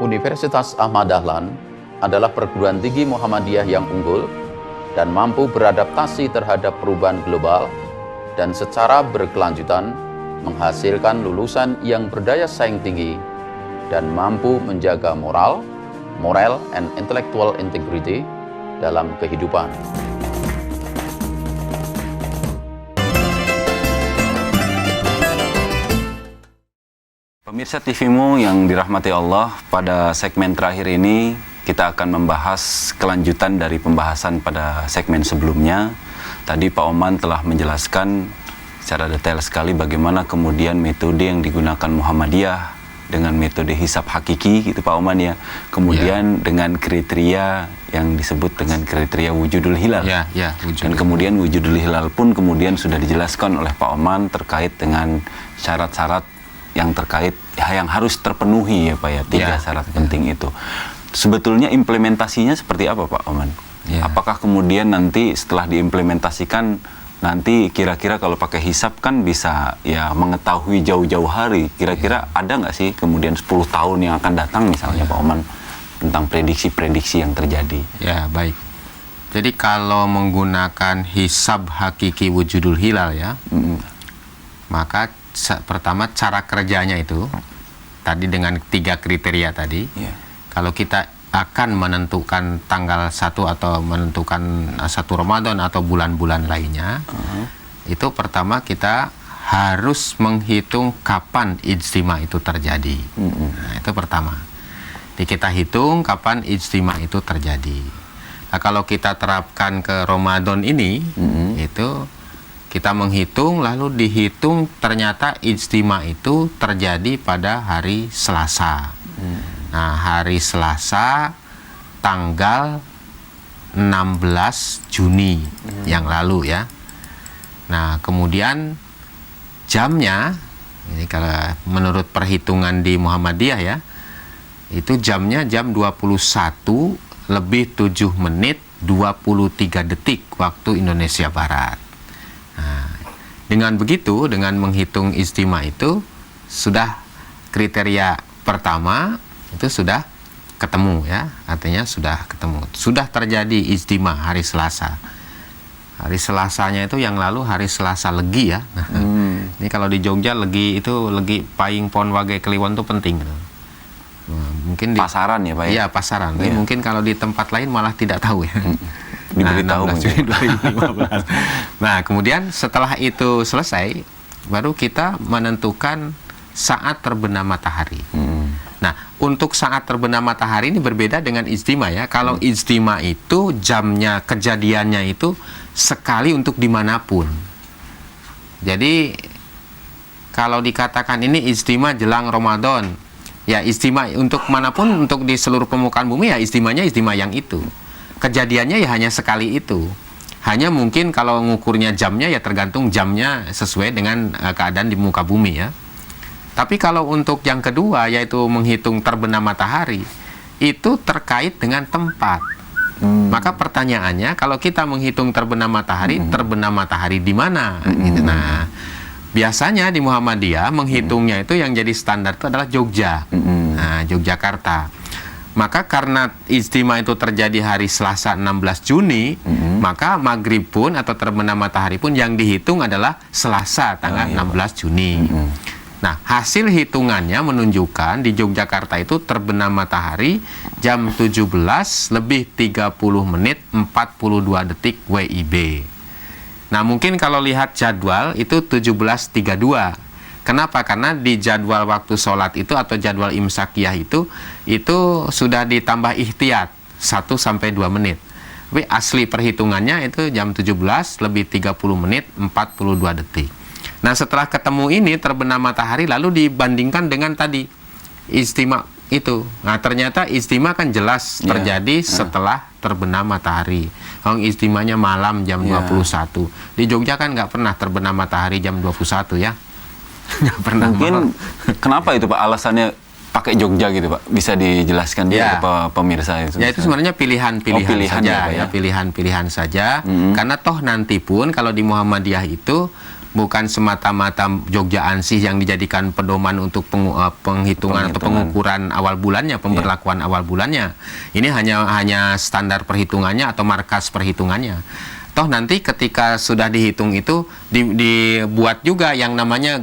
E: Universitas Ahmad Dahlan adalah perguruan tinggi Muhammadiyah yang unggul dan mampu beradaptasi terhadap perubahan global dan secara berkelanjutan menghasilkan lulusan yang berdaya saing tinggi dan mampu menjaga moral and intellectual integrity dalam kehidupan.
A: Pemirsa TVmu yang dirahmati Allah, pada segmen terakhir ini kita akan membahas kelanjutan dari pembahasan pada segmen sebelumnya. Tadi Pak Oman telah menjelaskan secara detail sekali bagaimana kemudian metode yang digunakan Muhammadiyah dengan metode hisab hakiki gitu Pak Oman ya. Kemudian dengan kriteria yang disebut dengan kriteria wujudul hilal.
B: Wujudul.
A: Dan kemudian wujudul hilal pun kemudian sudah dijelaskan oleh Pak Oman terkait dengan syarat-syarat yang terkait yang harus terpenuhi ya Pak ya, 3 syarat penting itu. Sebetulnya implementasinya seperti apa Pak Oman? Apakah kemudian nanti setelah diimplementasikan nanti kira-kira kalau pakai hisab kan bisa ya mengetahui jauh-jauh hari, kira-kira ada nggak sih kemudian 10 tahun yang akan datang misalnya Pak Oman tentang prediksi-prediksi yang terjadi?
B: Ya, baik. Jadi kalau menggunakan hisab hakiki wujudul hilal ya, maka pertama cara kerjanya itu tadi dengan 3 kriteria tadi. Kalau kita akan menentukan tanggal 1 atau menentukan 1 Ramadan atau bulan-bulan lainnya, itu pertama kita harus menghitung kapan ijtima itu terjadi. Nah, itu pertama. Jadi kita hitung kapan ijtima itu terjadi. Nah, kalau kita terapkan ke Ramadan ini, itu kita menghitung, lalu dihitung ternyata ijtima itu terjadi pada hari Selasa. Nah, hari Selasa tanggal 16 Juni yang lalu ya. Nah, kemudian jamnya, ini kalau menurut perhitungan di Muhammadiyah ya, itu jamnya jam 21 lebih 7 menit 23 detik waktu Indonesia Barat. Nah, dengan begitu, dengan menghitung ijtima itu sudah kriteria pertama itu sudah ketemu ya, artinya sudah ketemu, sudah terjadi ijtima hari Selasa. Hari Selasanya itu yang lalu hari Selasa Legi ya. Ini kalau di Jogja Legi itu Legi Paing Pon Wage Kliwon itu penting. Mungkin di
A: pasaran ya Pak ya?
B: Iya, pasaran. Tapi mungkin kalau di tempat lain malah tidak tahu ya.
A: Diberitahu
B: 16 Juni 2015. Nah, kemudian setelah itu selesai, baru kita menentukan saat terbenam matahari. Nah, untuk saat terbenam matahari ini berbeda dengan ijtima ya. Kalau ijtima itu jamnya, kejadiannya itu sekali untuk dimanapun. Jadi, kalau dikatakan ini ijtima jelang Ramadan, ya ijtima untuk manapun, untuk di seluruh permukaan bumi ya ijtimanya ijtima yang itu. Kejadiannya ya hanya sekali itu. Hanya mungkin kalau ngukurnya jamnya ya tergantung jamnya sesuai dengan keadaan di muka bumi ya. Tapi kalau untuk yang kedua yaitu menghitung terbenam matahari, itu terkait dengan tempat. Maka pertanyaannya kalau kita menghitung terbenam matahari di mana? Nah, biasanya di Muhammadiyah menghitungnya itu yang jadi standar itu adalah Jogja. Nah, Yogyakarta. Maka karena ijtima itu terjadi hari Selasa 16 Juni, maka maghrib pun atau terbenam matahari pun yang dihitung adalah Selasa tanggal 16 Juni. Nah, hasil hitungannya menunjukkan di Yogyakarta itu terbenam matahari jam 17 lebih 30 menit 42 detik WIB. Nah, mungkin kalau lihat jadwal itu 17.32. Kenapa? Karena di jadwal waktu sholat itu atau jadwal imsakiyah itu sudah ditambah ihtiyat 1-2 menit. Tapi asli perhitungannya itu jam 17 lebih 30 menit 42 detik. Nah, setelah ketemu ini terbenam matahari lalu dibandingkan dengan tadi ijtima itu. Nah, ternyata ijtima kan jelas terjadi setelah terbenam matahari. Ijtimanya malam jam 21. Di Jogja kan nggak pernah terbenam matahari jam 21 ya. Nggak pernah.
A: Mungkin kenapa itu Pak alasannya pakai Jogja gitu Pak? Bisa dijelaskan dia ke pemirsa itu?
B: Ya itu sebenarnya pilihan-pilihan saja
A: ya,
B: pilihan-pilihan saja. Karena toh nanti pun kalau di Muhammadiyah itu bukan semata-mata Jogja Ansih yang dijadikan pedoman untuk penghitungan atau pengukuran awal bulannya, pemberlakuan awal bulannya. Ini hanya standar perhitungannya atau markas perhitungannya. Toh nanti ketika sudah dihitung itu dibuat juga yang namanya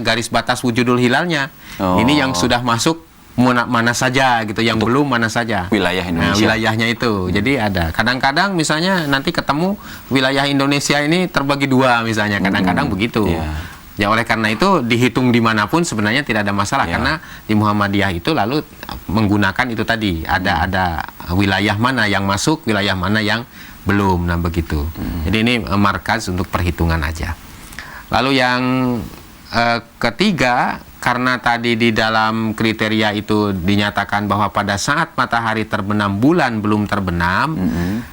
B: garis batas wujudul hilalnya. Ini yang sudah masuk mana saja gitu, yang belum mana saja.
A: Wilayah Indonesia.
B: Nah, wilayahnya itu. Jadi ada. Kadang-kadang misalnya nanti ketemu wilayah Indonesia ini terbagi 2 misalnya. Kadang-kadang begitu. Ya oleh karena itu dihitung dimanapun sebenarnya tidak ada masalah karena di Muhammadiyah itu lalu menggunakan itu tadi ada wilayah mana yang masuk, wilayah mana yang belum, nah begitu. Jadi ini markas untuk perhitungan aja. Lalu yang ketiga, karena tadi di dalam kriteria itu dinyatakan bahwa pada saat matahari terbenam bulan belum terbenam,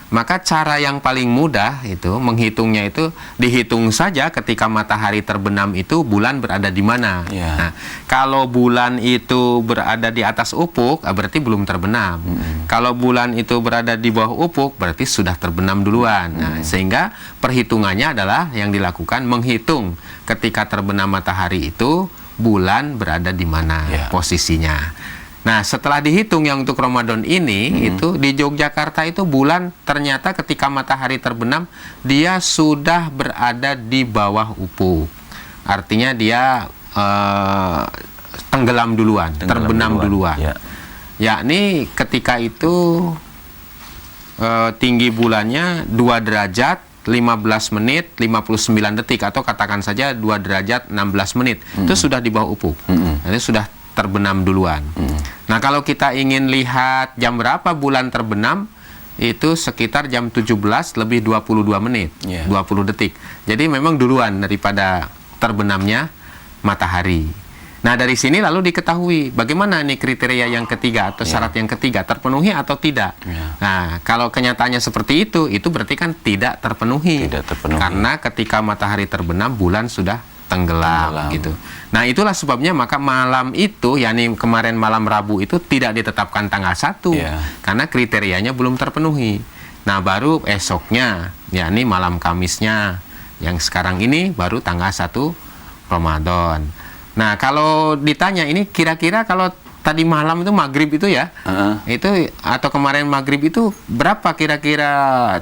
B: maka cara yang paling mudah itu menghitungnya itu dihitung saja ketika matahari terbenam itu bulan berada di mana. Nah, kalau bulan itu berada di atas ufuk, berarti belum terbenam. Kalau bulan itu berada di bawah ufuk, berarti sudah terbenam duluan. Nah, sehingga perhitungannya adalah yang dilakukan menghitung ketika terbenam matahari itu bulan berada di mana posisinya. Nah, setelah dihitung yang untuk Ramadan ini itu di Yogyakarta itu bulan ternyata ketika matahari terbenam dia sudah berada di bawah ufuk. Artinya dia tenggelam duluan, terbenam duluan. Yakni ketika itu tinggi bulannya 2 derajat 15 menit 59 detik atau katakan saja 2 derajat 16 menit. Itu sudah di bawah ufuk. Itu sudah terbenam duluan. Nah, kalau kita ingin lihat jam berapa bulan terbenam, itu sekitar jam 17 lebih 22 menit, 20 detik. Jadi memang duluan daripada terbenamnya matahari. Nah, dari sini lalu diketahui bagaimana nih kriteria yang ketiga atau syarat yang ketiga terpenuhi atau tidak. Nah, kalau kenyataannya seperti itu berarti kan tidak terpenuhi. Karena ketika matahari terbenam bulan sudah tenggelam gitu. Nah, itulah sebabnya maka malam itu, yakni kemarin malam Rabu itu tidak ditetapkan tanggal 1 karena kriterianya belum terpenuhi. Nah, baru esoknya, yakni malam Kamisnya yang sekarang ini baru tanggal 1 Ramadan. Nah, kalau ditanya ini kira-kira kalau tadi malam itu maghrib itu ya, itu atau kemarin maghrib itu berapa kira-kira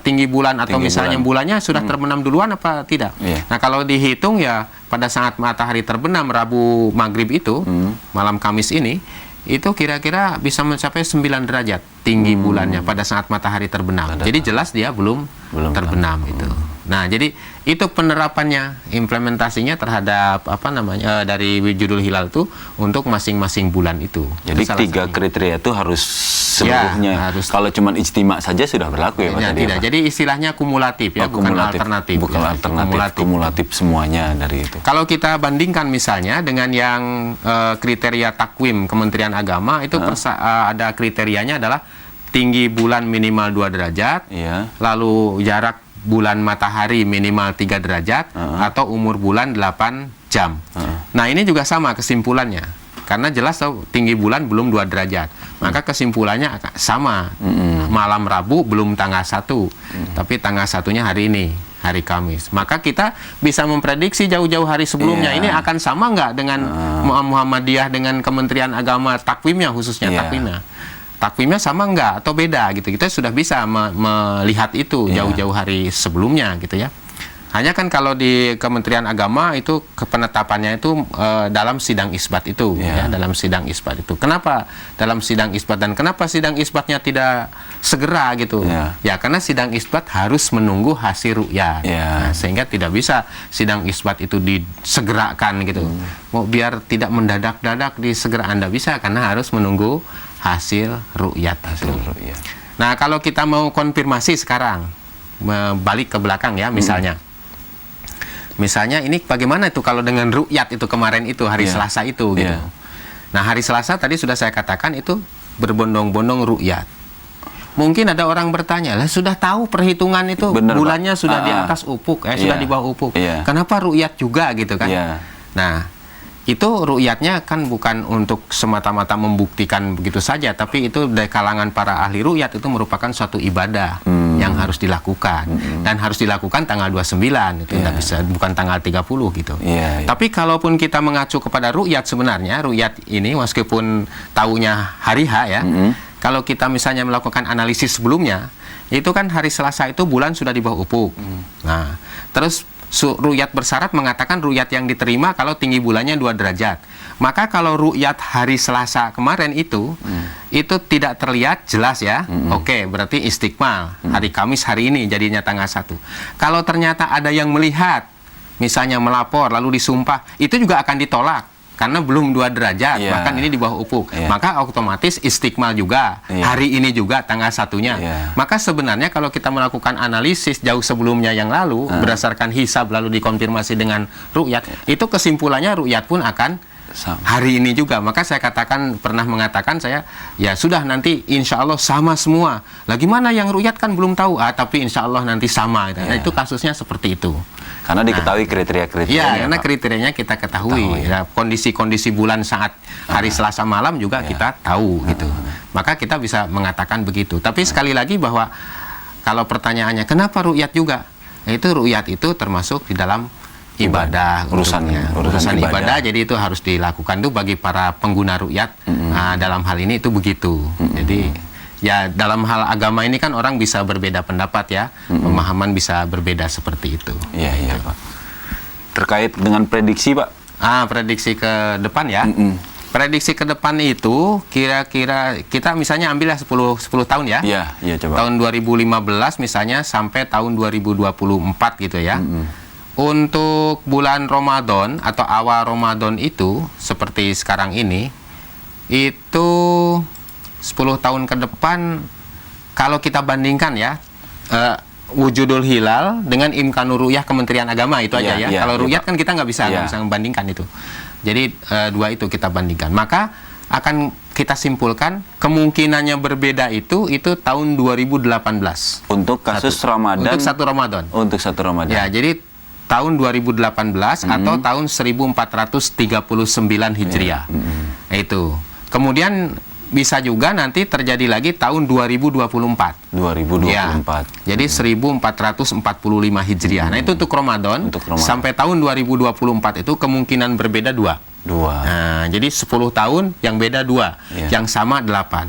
B: tinggi bulan atau misalnya bulannya sudah terbenam duluan apa tidak? Nah, kalau dihitung ya pada saat matahari terbenam Rabu maghrib itu, malam Kamis ini, itu kira-kira bisa mencapai 9 derajat tinggi bulannya pada saat matahari terbenam. Jadi jelas dia belum terbenam itu. Nah, jadi itu penerapannya, implementasinya terhadap dari wujudul hilal itu untuk masing-masing bulan itu.
A: Jadi
B: itu
A: 3 kriteria itu harus seluruhnya.
B: Harus.
A: Kalau cuma ijtima saja sudah berlaku ya Pak?
B: Tidak. Jadi istilahnya kumulatif ya, bukan alternatif.
A: Bukan alternatif, kumulatif semuanya dari itu.
B: Kalau kita bandingkan misalnya dengan yang kriteria takwim Kementerian Agama itu ada kriterianya adalah tinggi bulan minimal 2 derajat, lalu jarak bulan matahari minimal 3 derajat, atau umur bulan 8 jam. Nah, ini juga sama kesimpulannya. Karena jelas tinggi bulan belum 2 derajat. Maka kesimpulannya sama. Malam Rabu belum tanggal 1. Tapi tanggal 1-nya hari ini, hari Kamis. Maka kita bisa memprediksi jauh-jauh hari sebelumnya. Ini akan sama nggak dengan Muhammadiyah dengan Kementerian Agama takwimnya, khususnya takwimnya. takvimnya sama enggak atau beda gitu. Kita sudah bisa melihat itu jauh-jauh hari sebelumnya gitu ya. Hanya kan kalau di Kementerian Agama itu penetapannya itu dalam sidang isbat itu, ya, dalam sidang isbat itu. Kenapa dalam sidang isbat dan kenapa sidang isbatnya tidak segera gitu? Ya karena sidang isbat harus menunggu hasil ru'yat, nah, sehingga tidak bisa sidang isbat itu disegerakan gitu. Mau biar tidak mendadak-dadak disegera Anda bisa karena harus menunggu hasil ru'yat. Nah kalau kita mau konfirmasi sekarang, balik ke belakang ya misalnya. Misalnya ini bagaimana itu kalau dengan ru'yat itu kemarin itu hari Selasa itu gitu. Nah hari Selasa tadi sudah saya katakan itu berbondong-bondong ru'yat. Mungkin ada orang bertanya, lah sudah tahu perhitungan itu bulannya sudah di atas ufuk, sudah di bawah ufuk. Kenapa ru'yat juga gitu kan? Nah itu ru'yatnya kan bukan untuk semata-mata membuktikan begitu saja, tapi itu dari kalangan para ahli ru'yat itu merupakan suatu ibadah yang harus dilakukan dan harus dilakukan tanggal 29 itu tidak bisa, bukan tanggal 30 gitu. Tapi kalaupun kita mengacu kepada ru'yat sebenarnya ru'yat ini meskipun tahunya hari H ya, kalau kita misalnya melakukan analisis sebelumnya itu kan hari Selasa itu bulan sudah di bawah ufuk. Nah terus ru'yat bersyarat mengatakan ru'yat yang diterima kalau tinggi bulannya 2 derajat. Maka kalau ru'yat hari Selasa kemarin itu tidak terlihat jelas ya. Oke, berarti istiqmal. Hari Kamis hari ini jadinya tanggal 1. Kalau ternyata ada yang melihat, misalnya melapor lalu disumpah, itu juga akan ditolak. Karena belum 2 derajat, bahkan ini di bawah ufuk. Maka otomatis istiqmal juga. Hari ini juga tanggal 1-nya. Maka sebenarnya kalau kita melakukan analisis jauh sebelumnya yang lalu, berdasarkan hisab lalu dikonfirmasi dengan ru'yat, itu kesimpulannya ru'yat pun akan hari ini juga. Maka saya pernah mengatakan saya, ya sudah nanti insya Allah sama semua. Lah gimana yang ru'yat kan belum tahu, tapi insya Allah nanti sama. Nah, itu kasusnya seperti itu.
A: Karena diketahui kriteria-kriterianya.
B: Karena kriterianya kita ketahui. Ya, kondisi-kondisi bulan saat hari Selasa malam juga kita tahu gitu. Maka kita bisa mengatakan begitu. Tapi sekali lagi bahwa kalau pertanyaannya kenapa ru'yat juga? Itu ru'yat itu termasuk di dalam ibadah, urusan ibadah. Jadi itu harus dilakukan tuh bagi para pengguna ru'yat. Dalam hal ini itu begitu. Jadi ya dalam hal agama ini kan orang bisa berbeda pendapat ya, pemahaman bisa berbeda seperti itu.
A: Iya Pak. Terkait dengan prediksi Pak?
B: Prediksi ke depan ya. Prediksi ke depan itu kira-kira kita misalnya ambil ya 10 tahun ya. Iya coba. Tahun 2015 misalnya sampai tahun 2024 gitu ya. Untuk bulan Ramadan atau awal Ramadan itu seperti sekarang ini itu 10 tahun ke depan kalau kita bandingkan ya wujudul hilal dengan imkanur ru'yah Kementerian Agama itu aja ya. Kalau ru'yat kan kita nggak bisa membandingkan itu. Jadi dua itu kita bandingkan. Maka akan kita simpulkan kemungkinannya berbeda itu tahun 2018.
A: Untuk kasus Ramadan.
B: Untuk satu Ramadan.
A: Untuk satu Ramadan.
B: Ya, jadi tahun 2018 atau tahun 1439 Hijriah. Itu. Kemudian bisa juga nanti terjadi lagi tahun 2024. Ya, jadi 1445 Hijriah. Nah, itu untuk Ramadan. Sampai tahun 2024 itu kemungkinan berbeda 2. Nah, jadi 10 tahun yang beda 2, yang sama 8.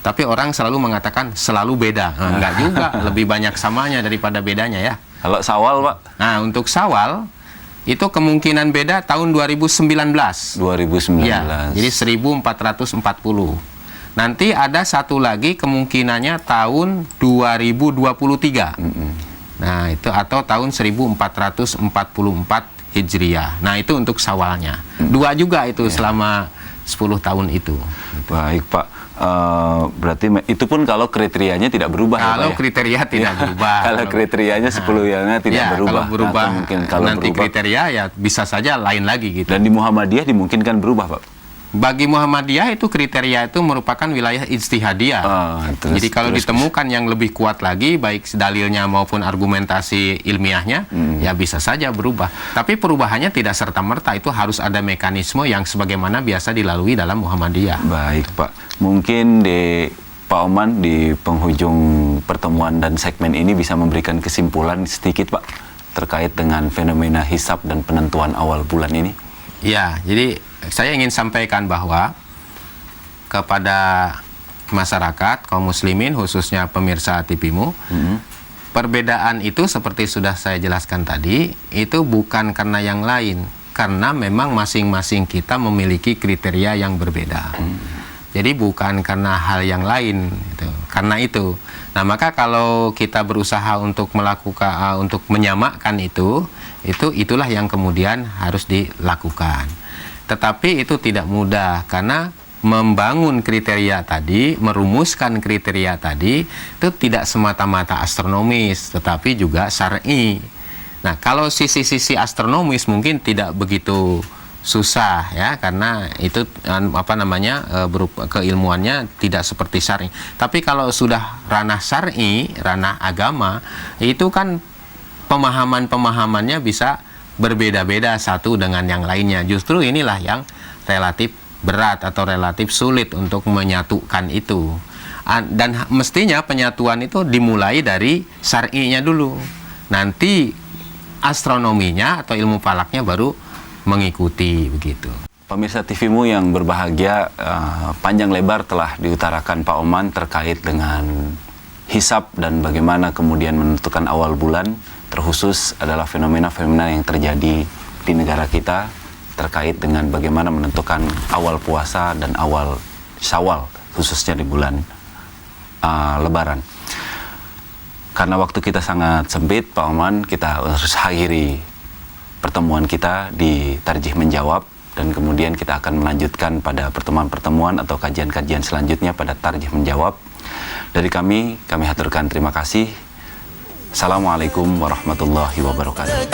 B: Tapi orang selalu mengatakan selalu beda. Nah, enggak juga, lebih banyak samanya daripada bedanya ya.
A: Kalau Syawal, Pak?
B: Nah, untuk Syawal itu kemungkinan beda tahun 2019. Ya, jadi 1440. Nanti ada satu lagi kemungkinannya tahun 2023. Nah, itu atau tahun 1444 Hijriah. Nah, itu untuk Syawalnya. 2 juga itu selama 10 tahun itu.
A: Baik, Pak. Berarti itu pun kalau kriterianya tidak berubah.
B: Kalau kriteria tidak berubah.
A: Kalau kriterianya 10-nya tidak berubah.
B: Kalau berubah,
A: kalau
B: nanti kriteria ya bisa saja lain lagi gitu.
A: Dan di Muhammadiyah dimungkinkan berubah, Pak?
B: Bagi Muhammadiyah itu kriteria itu merupakan wilayah ijtihadiyah. Jadi kalau ditemukan yang lebih kuat lagi, baik dalilnya maupun argumentasi ilmiahnya, ya bisa saja berubah. Tapi perubahannya tidak serta-merta, itu harus ada mekanisme yang sebagaimana biasa dilalui dalam Muhammadiyah.
A: Baik, Pak. Mungkin Pak Oman di penghujung pertemuan dan segmen ini bisa memberikan kesimpulan sedikit, Pak, terkait dengan fenomena hisab dan penentuan awal bulan ini.
B: Ya, jadi saya ingin sampaikan bahwa kepada masyarakat, kaum muslimin, khususnya pemirsa TVmu, perbedaan itu seperti sudah saya jelaskan tadi, itu bukan karena yang lain, karena memang masing-masing kita memiliki kriteria yang berbeda. Jadi bukan karena hal yang lain, gitu. Karena itu. Nah, maka kalau kita berusaha untuk melakukan, untuk menyamakan itulah yang kemudian harus dilakukan. Tetapi itu tidak mudah, karena membangun kriteria tadi, merumuskan kriteria tadi, itu tidak semata-mata astronomis, tetapi juga syar'i. Nah, kalau sisi-sisi astronomis mungkin tidak begitu susah ya, karena itu berupa keilmuannya tidak seperti syar'i. Tapi kalau sudah ranah syar'i, ranah agama, itu kan pemahamannya bisa berbeda-beda satu dengan yang lainnya. Justru inilah yang relatif berat atau relatif sulit untuk menyatukan itu. Dan mestinya penyatuan itu dimulai dari syar'inya dulu. Nanti astronominya atau ilmu falaknya baru mengikuti, begitu.
A: Pemirsa TVmu yang berbahagia, panjang lebar telah diutarakan Pak Oman terkait dengan hisab dan bagaimana kemudian menentukan awal bulan, terkhusus adalah fenomena-fenomena yang terjadi di negara kita terkait dengan bagaimana menentukan awal puasa dan awal Syawal, khususnya di bulan Lebaran. Karena waktu kita sangat sempit, Pak Oman, kita harus akhiri pertemuan kita di Tarjih Menjawab, dan kemudian kita akan melanjutkan pada pertemuan-pertemuan atau kajian-kajian selanjutnya pada Tarjih Menjawab. Dari kami haturkan terima kasih. Assalamualaikum warahmatullahi wabarakatuh.